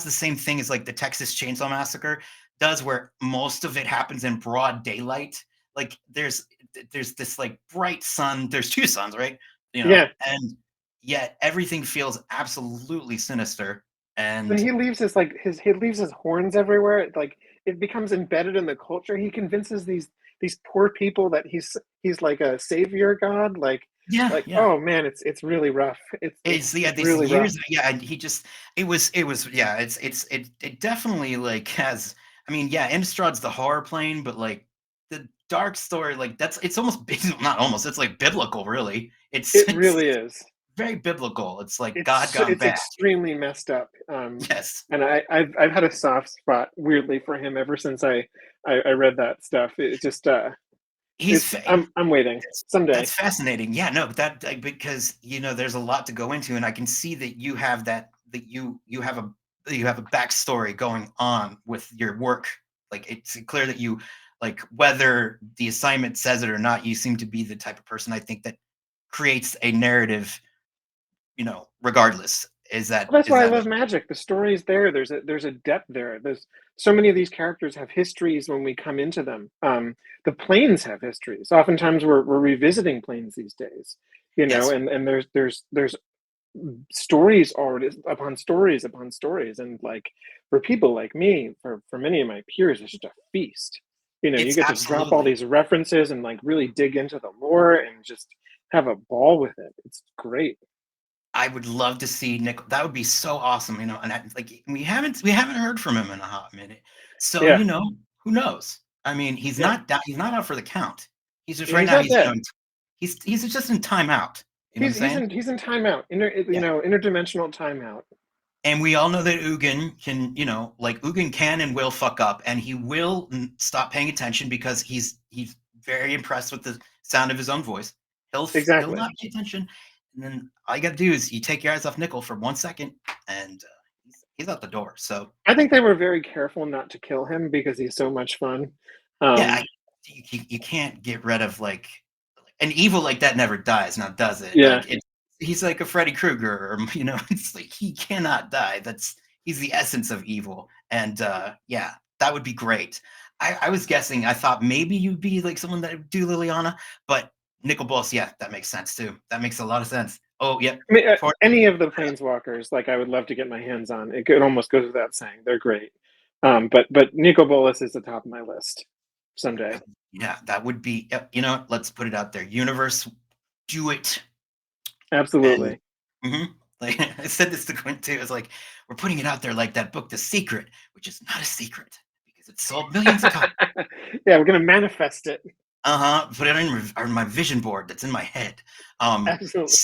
the same thing as like the Texas Chainsaw Massacre does, where most of it happens in broad daylight. Like there's this like bright sun. There's two suns, right? Yeah, And yet everything feels absolutely sinister. but And he leaves he leaves his horns everywhere. Like it becomes embedded in the culture. He convinces these poor people that he's like a savior god. yeah, Like yeah. oh man, it's really rough. Is yeah, It's these really rough. years yeah, and he just it was yeah, it definitely, like, has I mean, yeah, Innistrad the horror plane, but, like, the dark story, like, that's it's almost not almost, it's, like, biblical, really. It's It it's really is. very biblical. It's like God gone It's bad. extremely messed up. Yes. And I've had a soft spot weirdly for him ever since I read that stuff. It just He's it's fa I'm waiting That's someday. fascinating. Yeah, no, but that like, because there's a lot to go into, and I can see that you have that you have a backstory going on with your work. Like it's clear that you like whether the assignment says it or not, you seem to be the type of person I think that creates a narrative. Regardless, Well, that's is why I that love magic. The story is there. There's a depth there. There's so many of these characters have histories when we come into them. The planes have histories. Oftentimes we're revisiting planes these days, yes, and there's stories already upon stories upon stories, and like for people like me, for many of my peers, it's just a feast. You it's get to drop all absolutely. these references and like really dig into the lore and just have a ball with it. It's great. I would love to see Nick. That would be so awesome, and like we haven't heard from him in a hot minute. So, Yeah, who knows? I mean, yeah. he's not out for the count. He's just right He's now not dead. he's just in timeout. You know what I'm saying? He's in timeout, Yeah. interdimensional timeout. And we all know that Ugin can, like Ugin can and will fuck up, and he will stop paying attention because he's very impressed with the sound of his own voice. He'll Exactly. not pay attention, and then all you got to do is you take your eyes off Nickel for 1 second, and he's out the door. So I think they were very careful not to kill him because he's so much fun. yeah, Um, you can't get rid of like an evil like that never dies, now does it? yeah. Like he's like a Freddy Krueger, or it's like he cannot die. He's the essence of evil, and yeah, that would be great. I was guessing. I thought maybe you'd be like someone that would do Liliana, but Nicol Bolas, yeah, that makes sense too. That makes a lot of sense. Oh, yeah. I mean, any of the planeswalkers, like I would love to get my hands on. It almost goes without saying, they're great. But Nico Bolas is the top of my list someday. Yeah, that would be. Let's put it out there. Universe, do it. And Absolutely. like I said this to Quinn too. It's like we're putting it out there like that book, The Secret, which is not a secret because it's sold millions of copies. Yeah, we're gonna manifest it. Put it on my vision board that's in my head. Um, Absolutely.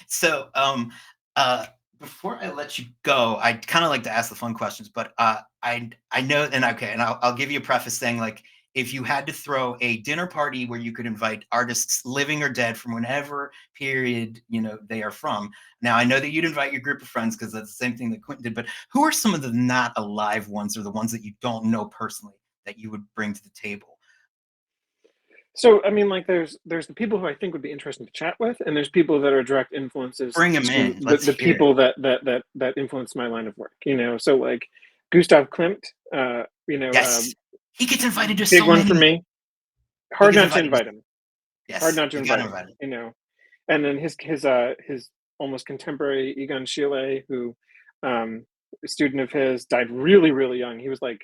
so uh, before I let you go, I'd kind of like to ask the fun questions, but I know, and okay, and I'll give you a preface saying like if you had to throw a dinner party where you could invite artists living or dead from whatever period they are from. Now I know that you'd invite your group of friends because that's the same thing that Quentin did, but who are some of the not alive ones or the ones that you don't know personally that you would bring to the table? So I mean, like, there's the people who I think would be interesting to chat with, and there's people that are direct influences Bring them to in. the, Let's the hear it. people that influence my line of work. So like Gustav Klimt, Yes. He gets invited to big so one for many. me. He Hard gets not to invited to invite him. Hard yes, not to you got invite to him. invite him. And then his almost contemporary Egon Schiele, who a student of his, died really really young. He was like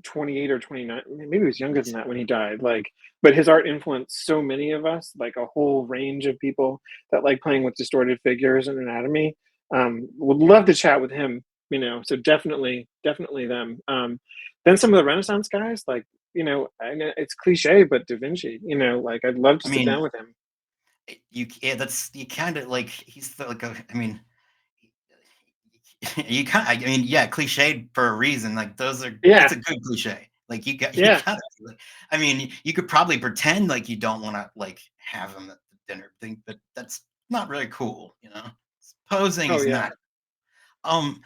28 or 29, maybe he was younger than Yes. that when he died. Like, but his art influenced so many of us, like a whole range of people that like playing with distorted figures and anatomy. Would love to chat with him. So definitely them. Then some of the Renaissance guys, like, I know it's cliche, but Da Vinci. Like I'd love to I sit mean, down with him. yeah, that's you kind of like he's like I mean, you kind I mean, yeah, cliched for a reason. Like Yeah, it's a good cliche. Like you yeah. got to like, I mean, you could probably pretend like you don't want to like have him at the dinner thing, but that's not really cool. Posing Oh is yeah. not. Um,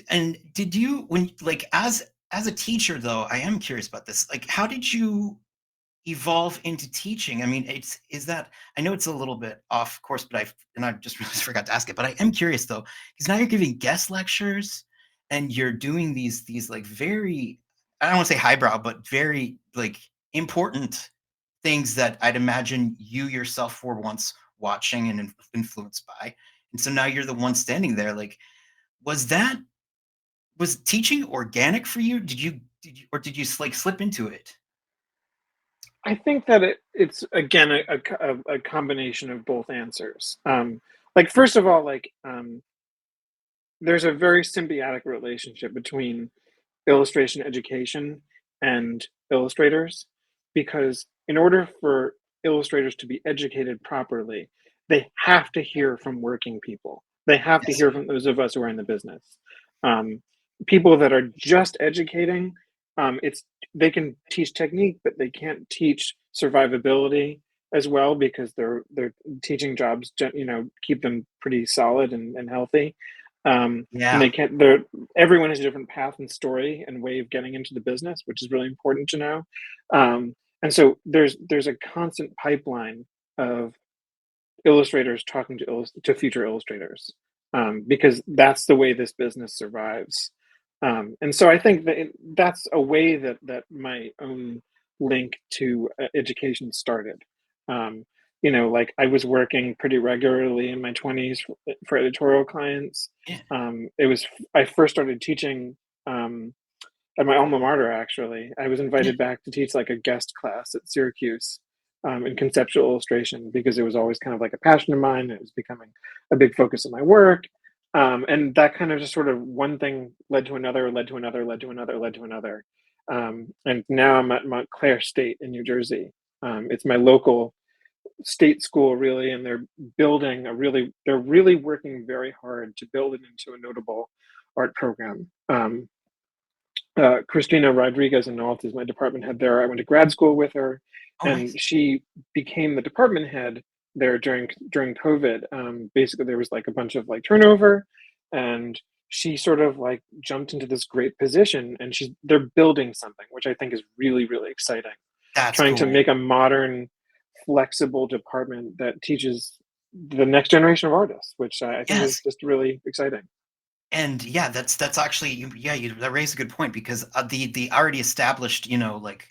and did you when like as a teacher though, I am curious about this. Like, how did you evolve into teaching? I mean, is that I know it's a little bit off course, but I just really forgot to ask it. But I am curious though, because now you're giving guest lectures and you're doing these like very I don't want to say highbrow, but very like important things that I'd imagine you yourself were once watching and influenced by. And so now you're the one standing there. Like, was that was teaching organic for you? Did you like slip into it? I think that it's again a combination of both answers. Like first of all, like there's a very symbiotic relationship between illustration education and illustrators, because in order for illustrators to be educated properly, they have to hear from working people. They have to Yes. hear from those of us who are in the business. Um, People that are just educating, it's they can teach technique, but they can't teach survivability as well, because they're teaching jobs, keep them pretty solid and healthy. And Yeah. they can't. They're everyone has a different path and story and way of getting into the business, which is really important to know. And so there's a constant pipeline of illustrators talking to future illustrators, because that's the way this business survives. And so I think that that's a way that my own link to education started. Um, like I was working pretty regularly in my 20s for editorial clients. Yeah. It was I first started teaching um, at my alma mater. Actually, I was Yeah. invited back to teach like a guest class at Syracuse, in conceptual illustration, because it was always kind of like a passion of mine. It was becoming a big focus of my work. And that kind of just sort of one thing led to another, led to another, led to another, led to another. And now I'm at Montclair State in New Jersey. It's my local state school, really, and they're really working very hard to build it into a notable art program. Christina Rodriguez Nault is my department head there. I went to grad school with her, Oh, and nice. she became the department head there during COVID. Basically, there was like a bunch of like turnover, and she sort of like jumped into this great position, and they're building something, which I think is really, really exciting. That's Trying to cool. make a modern, flexible department that teaches the next generation of artists, which I think is Yes. just really exciting. And yeah, that's actually you that raised a good point because the already established, like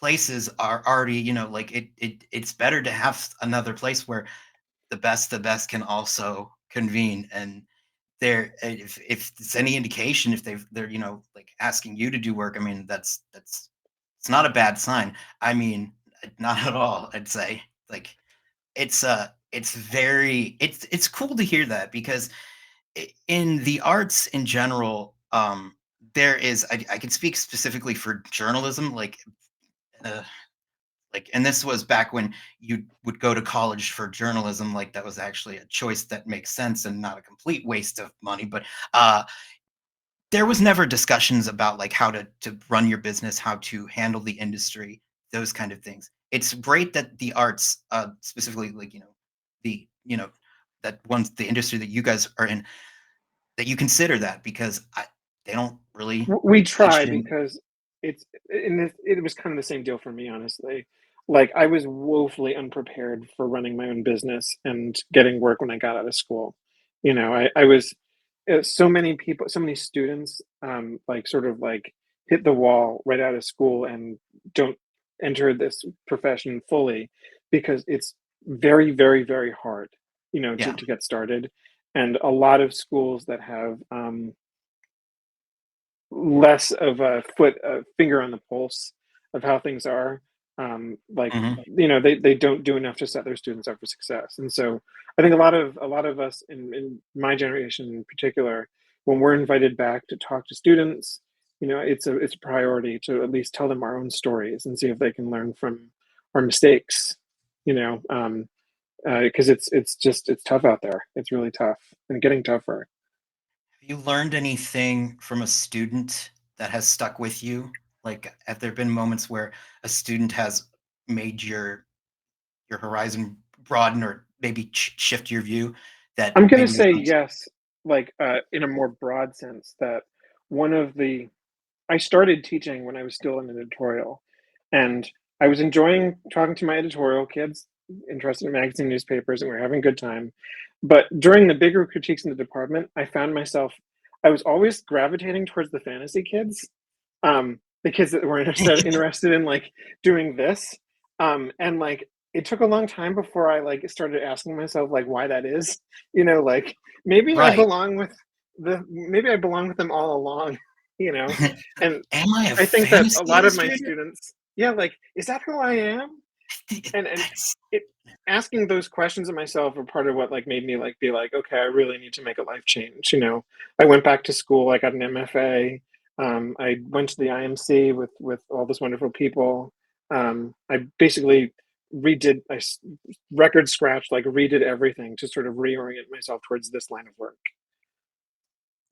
places are already, like it's better to have another place where the best can also convene. And if it's any indication, if they're, like asking you to do work, I mean, that's it's not a bad sign. I mean, not at all, I'd say. Like it's cool to hear that because in the arts in general, there is I can speak specifically for journalism, uh, and this was back when you would go to college for journalism, like that was actually a choice that makes sense and not a complete waste of money. But uh, there was never discussions about like how to run your business, how to handle the industry, those kind of things. It's great that the arts, specifically like the that one's the industry that you guys are in, that you consider that because they don't really We teach try it in. because it was kind of the same deal for me, honestly. Like, I was woefully unprepared for running my own business and getting work when I got out of school. I was so many people, so many students, like sort of like hit the wall right out of school and don't enter this profession fully because it's very, very, very hard, Yeah. to get started. And a lot of schools that have less of a finger on the pulse of how things are. Like, Hmm. they don't do enough to set their students up for success. And so I think a lot of us in my generation in particular, when we're invited back to talk to students, it's a priority to at least tell them our own stories and see if they can learn from our mistakes. You know, because it's tough out there. It's really tough and getting tougher. Have you learned anything from a student that has stuck with you? Like, have there been moments where a student has made your horizon broaden or maybe shift your view that I'm gonna maybe there's say some. yes, like, in a more broad sense that one of the I started teaching when I was still in editorial, and I was enjoying talking to my editorial kids, interested in magazine newspapers, and we were having a good time. But during the bigger critiques in the department, I found myself I was always gravitating towards the fantasy kids, the kids that were interested in like doing this, and like it took a long time before I like started asking myself like why that is, like Right. maybe I belong with them all along, you know, and Am I a I think that a fantasy lot of my illustrator? students, yeah, like, is that who I am? And That's it asking those questions of myself are part of what like made me like be like, okay, I really need to make a life change. I went back to school, I got an MFA. I went to the IMC with all those wonderful people. I basically record scratched, like redid everything to sort of reorient myself towards this line of work.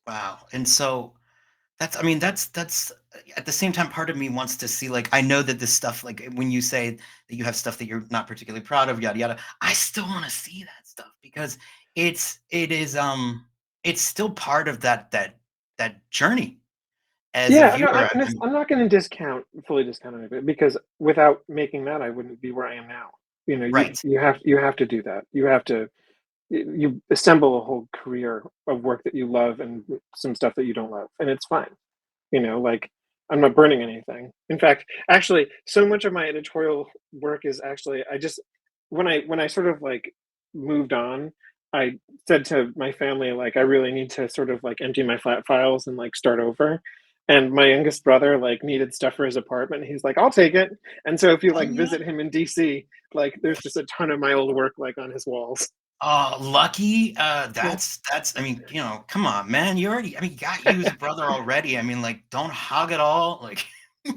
wow. And so I mean, that's at the same time, part of me wants to see, like, I know that this stuff, like, when you say that you have stuff that you're not particularly proud of, yada yada, I still want to see that stuff because it's still part of that journey as a Yeah, no, viewer. I'm not going to fully discount any of it because without making that, I wouldn't be where I am now. Right. You have to do that. You assemble a whole career of work that you love and some stuff that you don't love, and it's fine. Like I'm not burning anything. In fact, actually, so much of my editorial work is actually I just when I sort of like moved on, I said to my family like I really need to sort of like empty my flat files and like start over. And my youngest brother like needed stuff for his apartment. He's like, "I'll take it." And so if you Oh like yeah. visit him in DC, like there's just a ton of my old work like on his walls. Lucky. Yeah. That's. I mean, come on, man. You already. I mean, you got you as a brother already. I mean, like, don't hog it all. Like, you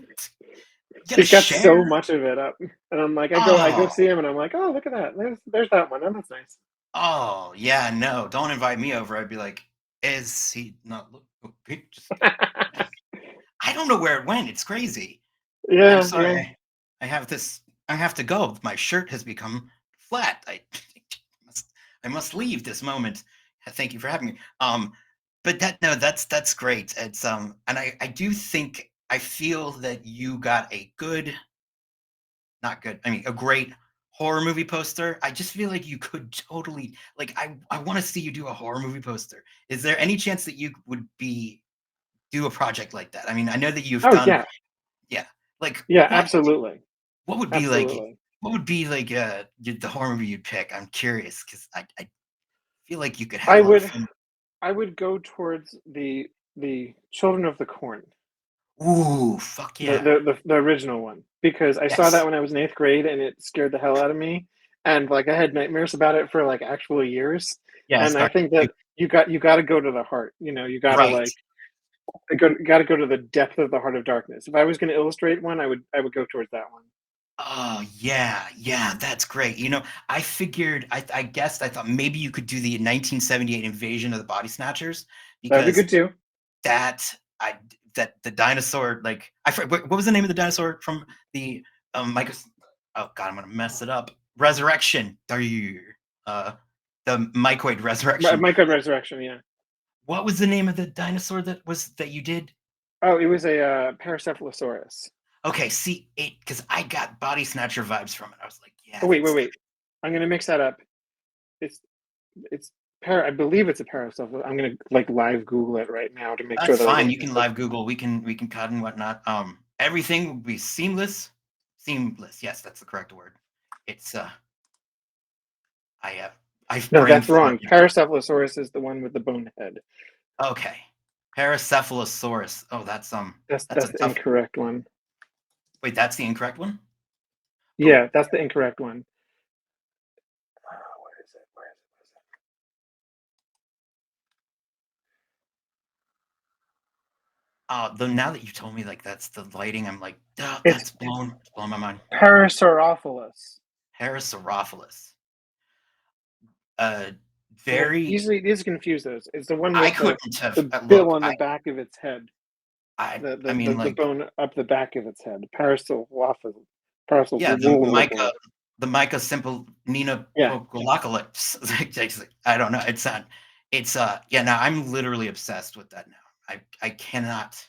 gotta He's got so share. much of it up, and I'm like, I go Oh. see him, and I'm like, oh, look at that. There's that one. Oh, that's nice. Oh, yeah, no, don't invite me over. I'd be like, "Is he not look okay, just I don't know where it went, it's crazy. I'm Yeah, sorry, yeah. I have to go. My shirt has become flat. must I must leave this moment. Thank you for having me." but that no, that's great. It's and I do think I feel that you got a good, not good. I mean, a great horror movie poster. I just feel like you could totally like. I want to see you do a horror movie poster. Is there any chance that you would be do a project like that? I mean, I know that you've Oh, done, yeah. yeah. Like Yeah, absolutely. what would be like Absolutely. the horror movie you'd pick? I'm curious because I feel like you could have I a lot of would fun. I would go towards the Children of the Corn, Ooh, fuck yeah. the original one, because I saw that Yes. when I was in 8th grade and it scared the hell out of me, and, like, I had nightmares about it for, like, actual years, Yes. and I think that you gotta go to the heart, you gotta, Right. like, gotta go to the depth of the heart of darkness. If I was gonna illustrate one, I would go towards that one. Oh, yeah, yeah, that's great. I figured, I guessed, I thought maybe you could do the 1978 invasion of the Body Snatchers That'd be because good too. that I that the dinosaur, like what was the name of the dinosaur from the Micro? Oh God, I'm gonna mess it up. Resurrection. Uh, the Mycoid Resurrection. Mycoid Resurrection, yeah. What was the name of the dinosaur that you did? Oh, it was a, Paracephalosaurus. Okay, see it because I got Body Snatcher vibes from it. I was like, Oh, yeah, wait, wait, that's wait. I'm gonna mix that up. It's it's I believe it's a Paracephalus. I'm gonna, like, live Google it right now to make sure That's that I fine. don't You can miss it. live Google. We can cut and whatnot. Everything will be seamless. Seamless. Yes, that's the correct word. It's I've No, brain that's wrong. farted. Paracephalosaurus is the one with the bone head. Okay. Paracephalosaurus. Oh, that's That's a the tough. incorrect one. Wait, that's the incorrect one? Oh, Yeah, that's the incorrect one. Where is it? Where is it? Where is it? the now that you told me like that's the lighting, I'm like, duh, It's it's blowing my mind. Parasaurophilus. Parasaurolophus. Uh Yeah, very easy to confuse those. It's the one I with couldn't have the bill look, on the back of its head, I mean the like bone up the back of its head. Parasaurophilus. Parasol. yeah, the Mica simple Nina Yeah. Pocolocalypse. I don't know. Yeah, now I'm literally obsessed with that now. I cannot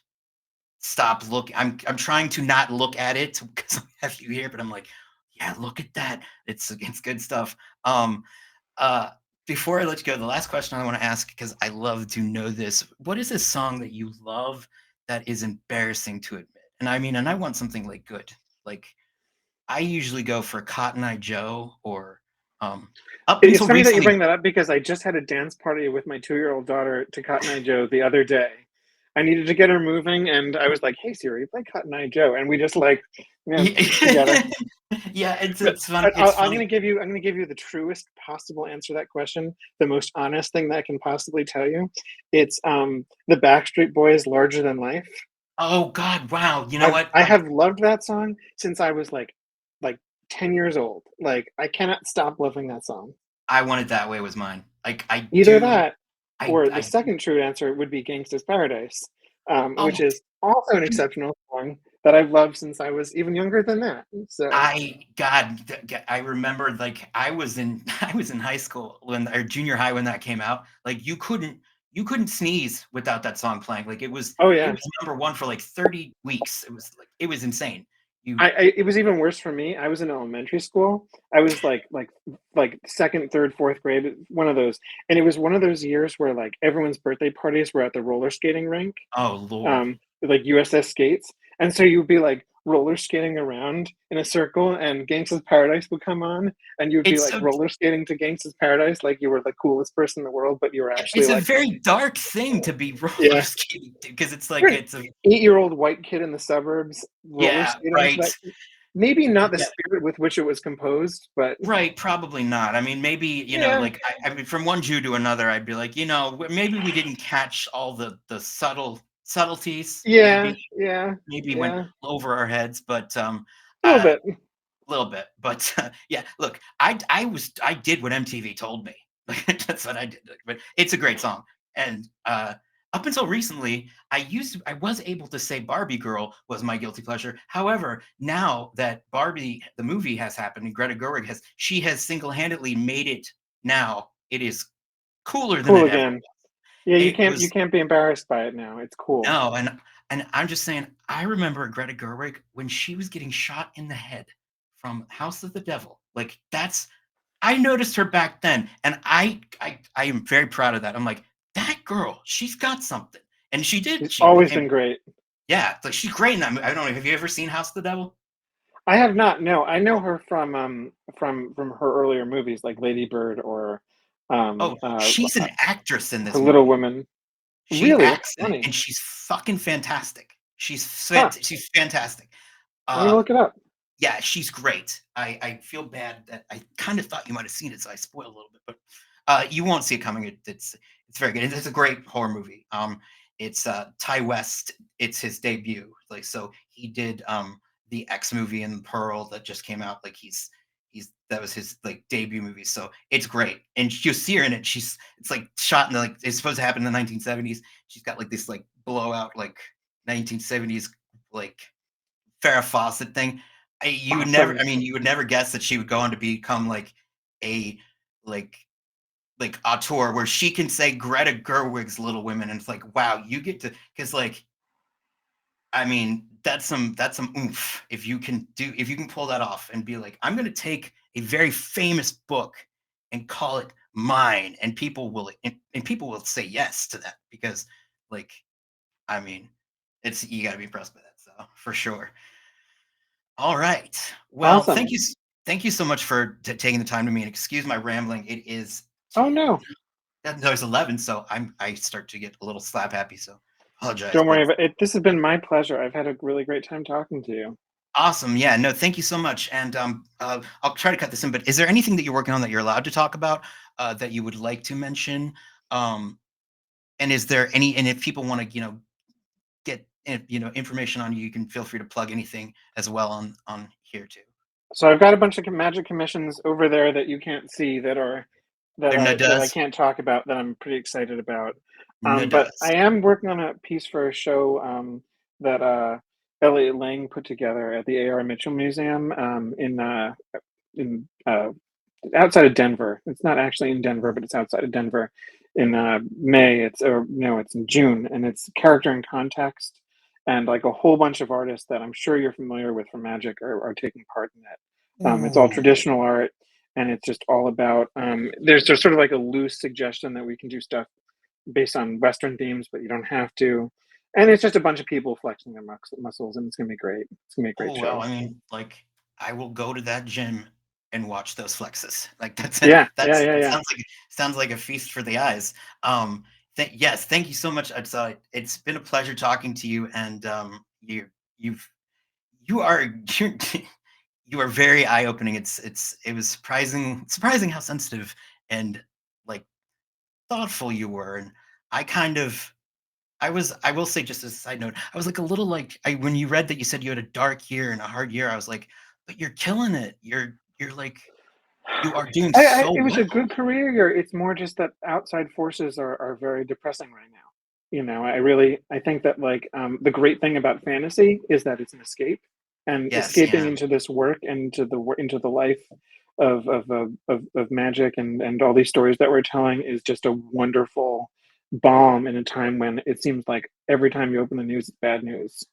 stop looking. I'm trying to not look at it because I have you here, but I'm like, yeah, look at that. It's good stuff. Uh Before I let you go, the last question I want to ask, because I love to know this. What is a song that you love that is embarrassing to admit? And I mean, and I want something like good. Like I usually go for Cotton Eye Joe or um up It's until funny that you recently. bring that up because I just had a dance party with my 2-year-old daughter to Cotton Eye Joe the other day. I needed to get her moving, and I was like, "Hey Siri, play Cotton Eye Joe," and we just, like, together. Yeah, yeah, But it's fun. but It's I'm gonna funny. give you the truest possible answer to that question, the most honest thing that I can possibly tell you. It's, the Backstreet Boys' "Larger Than Life." Oh God, wow. You know what? I have loved that song since I was, like, 10 years old. Like, I cannot stop loving that song. I Want It That Way was mine. Like Either that or the I second true answer would be "Gangsta's Paradise," oh which is also an exceptional song that I've loved since I was even younger than that. So I remember like I was in high school when or junior high when that came out. Like you couldn't sneeze without that song playing. Like oh, it yeah. was number one for like 30 weeks. It was insane. You It was even worse for me. I was in elementary school. I was like 2nd, 3rd, 4th grade, one of those, and it was one of those years where, like, everyone's birthday parties were at the roller skating rink, oh Lord. like USS skates, and so you'd be, like, roller skating around in a circle, and Gangsta's Paradise would come on, and you'd be, It's like, so roller skating to Gangsta's Paradise like you were the coolest person in the world, but you were actually, it's a like, very dark thing to be roller yeah, skating because it's like you're an it's a 8-year-old white kid in the suburbs roller yeah, skating to right. that. Maybe not the Yeah. spirit with which it was composed, but Right, probably not. I mean, maybe, yeah, like I mean, from one Jew to another, I'd be like, maybe we didn't catch all the subtleties. yeah, Maybe yeah, went yeah, over our heads, but a little uh, bit. a little bit. But yeah, look, I did what MTV told me. Like that's what I did. But it's a great song, and up until recently, I was able to say Barbie Girl was my guilty pleasure. However, now that Barbie the movie has happened and Greta Gerwig she has single handedly made it now. It is cooler than Cool it ever again. was. Yeah, It you was can't be embarrassed by it now. It's cool. no, and I'm just saying, I remember Greta Gerwig when she was getting shot in the head from House of the Devil. Like that's I noticed her back then, and I am very proud of that. I'm like, that girl, she's got something, and she did. She's She always became been great. yeah, like she's great in that movie. I don't know. Have you ever seen House of the Devil? I have not. No, I know Oh, her from her earlier movies like Lady Bird or oh, she's an actress in Her this Little movie. Women. She Really? That's acts in it, funny. and she's fucking fantastic. Huh. She's fantastic. I'm gonna Uh, look it up. yeah, she's great. I feel bad that I kind of thought you might have seen it, so I spoiled a little bit, but you won't see it coming. It's very good. It's a great horror movie. It's Ty West. It's his debut. Like so, he did the X movie and Pearl that just came out. Like he's that was his like debut movie. So it's great, and you see her in it. It's like shot in the like it's supposed to happen in the 1970s. She's got like this like blowout like 1970s like Farrah Fawcett thing. You would never, Awesome. I mean, you would never guess that she would go on to become like a like auteur where she can say Greta Gerwig's Little Women, and it's like, wow, you get to because like I mean that's some oomph if you can pull that off and be like, I'm going to take a very famous book and call it mine, and and people will say yes to that because like I mean it's you got to be impressed by that, so for sure. All right. Well, Awesome. thank you so much for taking the time to me, and excuse my rambling. It is Oh no. no, it's 11, so I start to get a little slap happy. So apologize, Don't worry but about it. This has been my pleasure. I've had a really great time talking to you. awesome. Yeah, no, thank you so much. And I'll try to cut this in. But is there anything that you're working on that you're allowed to talk about that you would like to mention? Um, and is there any? And if people want to, get information on you, you can feel free to plug anything as well on here too. So I've got a bunch of magic commissions over there that you can't see There no that I does, can't talk about that I'm pretty excited about. no But does. I am working on a piece for a show that Elliot Lang put together at the A.R. Mitchell Museum in outside of Denver. It's not actually in Denver, but it's outside of Denver. In May, it's or no, it's in June, and it's character and context, and like a whole bunch of artists that I'm sure you're familiar with from Magic are taking part in it. It's all Ooh. traditional art, and it's just all about. There's sort of like a loose suggestion that we can do stuff based on Western themes, but you don't have to. And it's just a bunch of people flexing their muscles, and it's gonna be great. It's gonna be a great Oh, well, show. I mean, like, I will go to that gym and watch those flexes. Like, that's it. Yeah, yeah, yeah, That yeah. sounds like a feast for the eyes. Yes, thank you so much. It's been a pleasure talking to you, and you've you are you're, you are very eye opening. It was surprising how sensitive and like thoughtful you were, and I kind of I will say just as a side note, I was like a little like when you read that you said you had a dark year and a hard year, I was like, but you're killing it. You're like you are doing so It was a well. good career year. It's more just that outside forces are very depressing right now. You know, I think that like the great thing about fantasy is that it's an escape, and Yes, escaping yeah. into this work and into the life of magic and all these stories that we're telling is just a wonderful balm in a time when it seems like every time you open the news, it's bad news.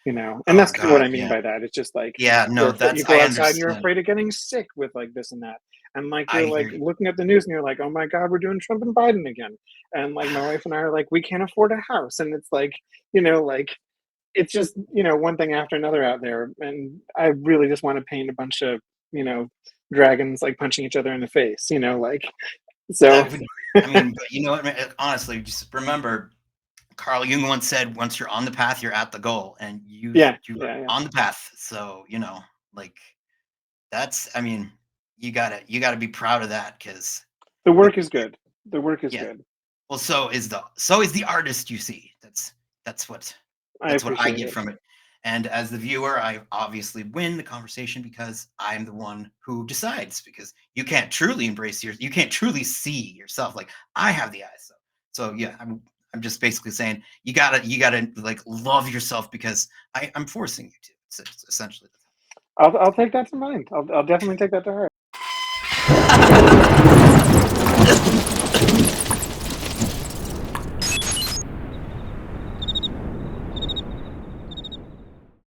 You know, and Oh that's kind of what God, I mean yeah. by that. It's just like Yeah, no, you that's go I outside and you're understand. afraid of getting sick with like this and that, and like I you're hear like you. looking at the news and you're like, oh my god, we're doing Trump and Biden again, and like my wife and I are like, we can't afford a house, and it's like, like it's just one thing after another out there, and I really just want to paint a bunch of dragons like punching each other in the face, like so. That would I mean, but you know what, man, honestly, just remember Carl Jung once said, once you're on the path, you're at the goal, and Yeah, you yeah, yeah. are on the path. So, like that's I mean, you gotta be proud of that because The like work is good. The work is yeah. good. Well, so is the artist you see. That's what I that's what I appreciate get it. from it. And as the viewer, I obviously win the conversation because I'm the one who decides because you can't truly see yourself. Like I have the eyes. So yeah, I'm just basically saying you gotta like love yourself because I'm forcing you to. It's essentially I'll take that to mind. I'll definitely take that to heart.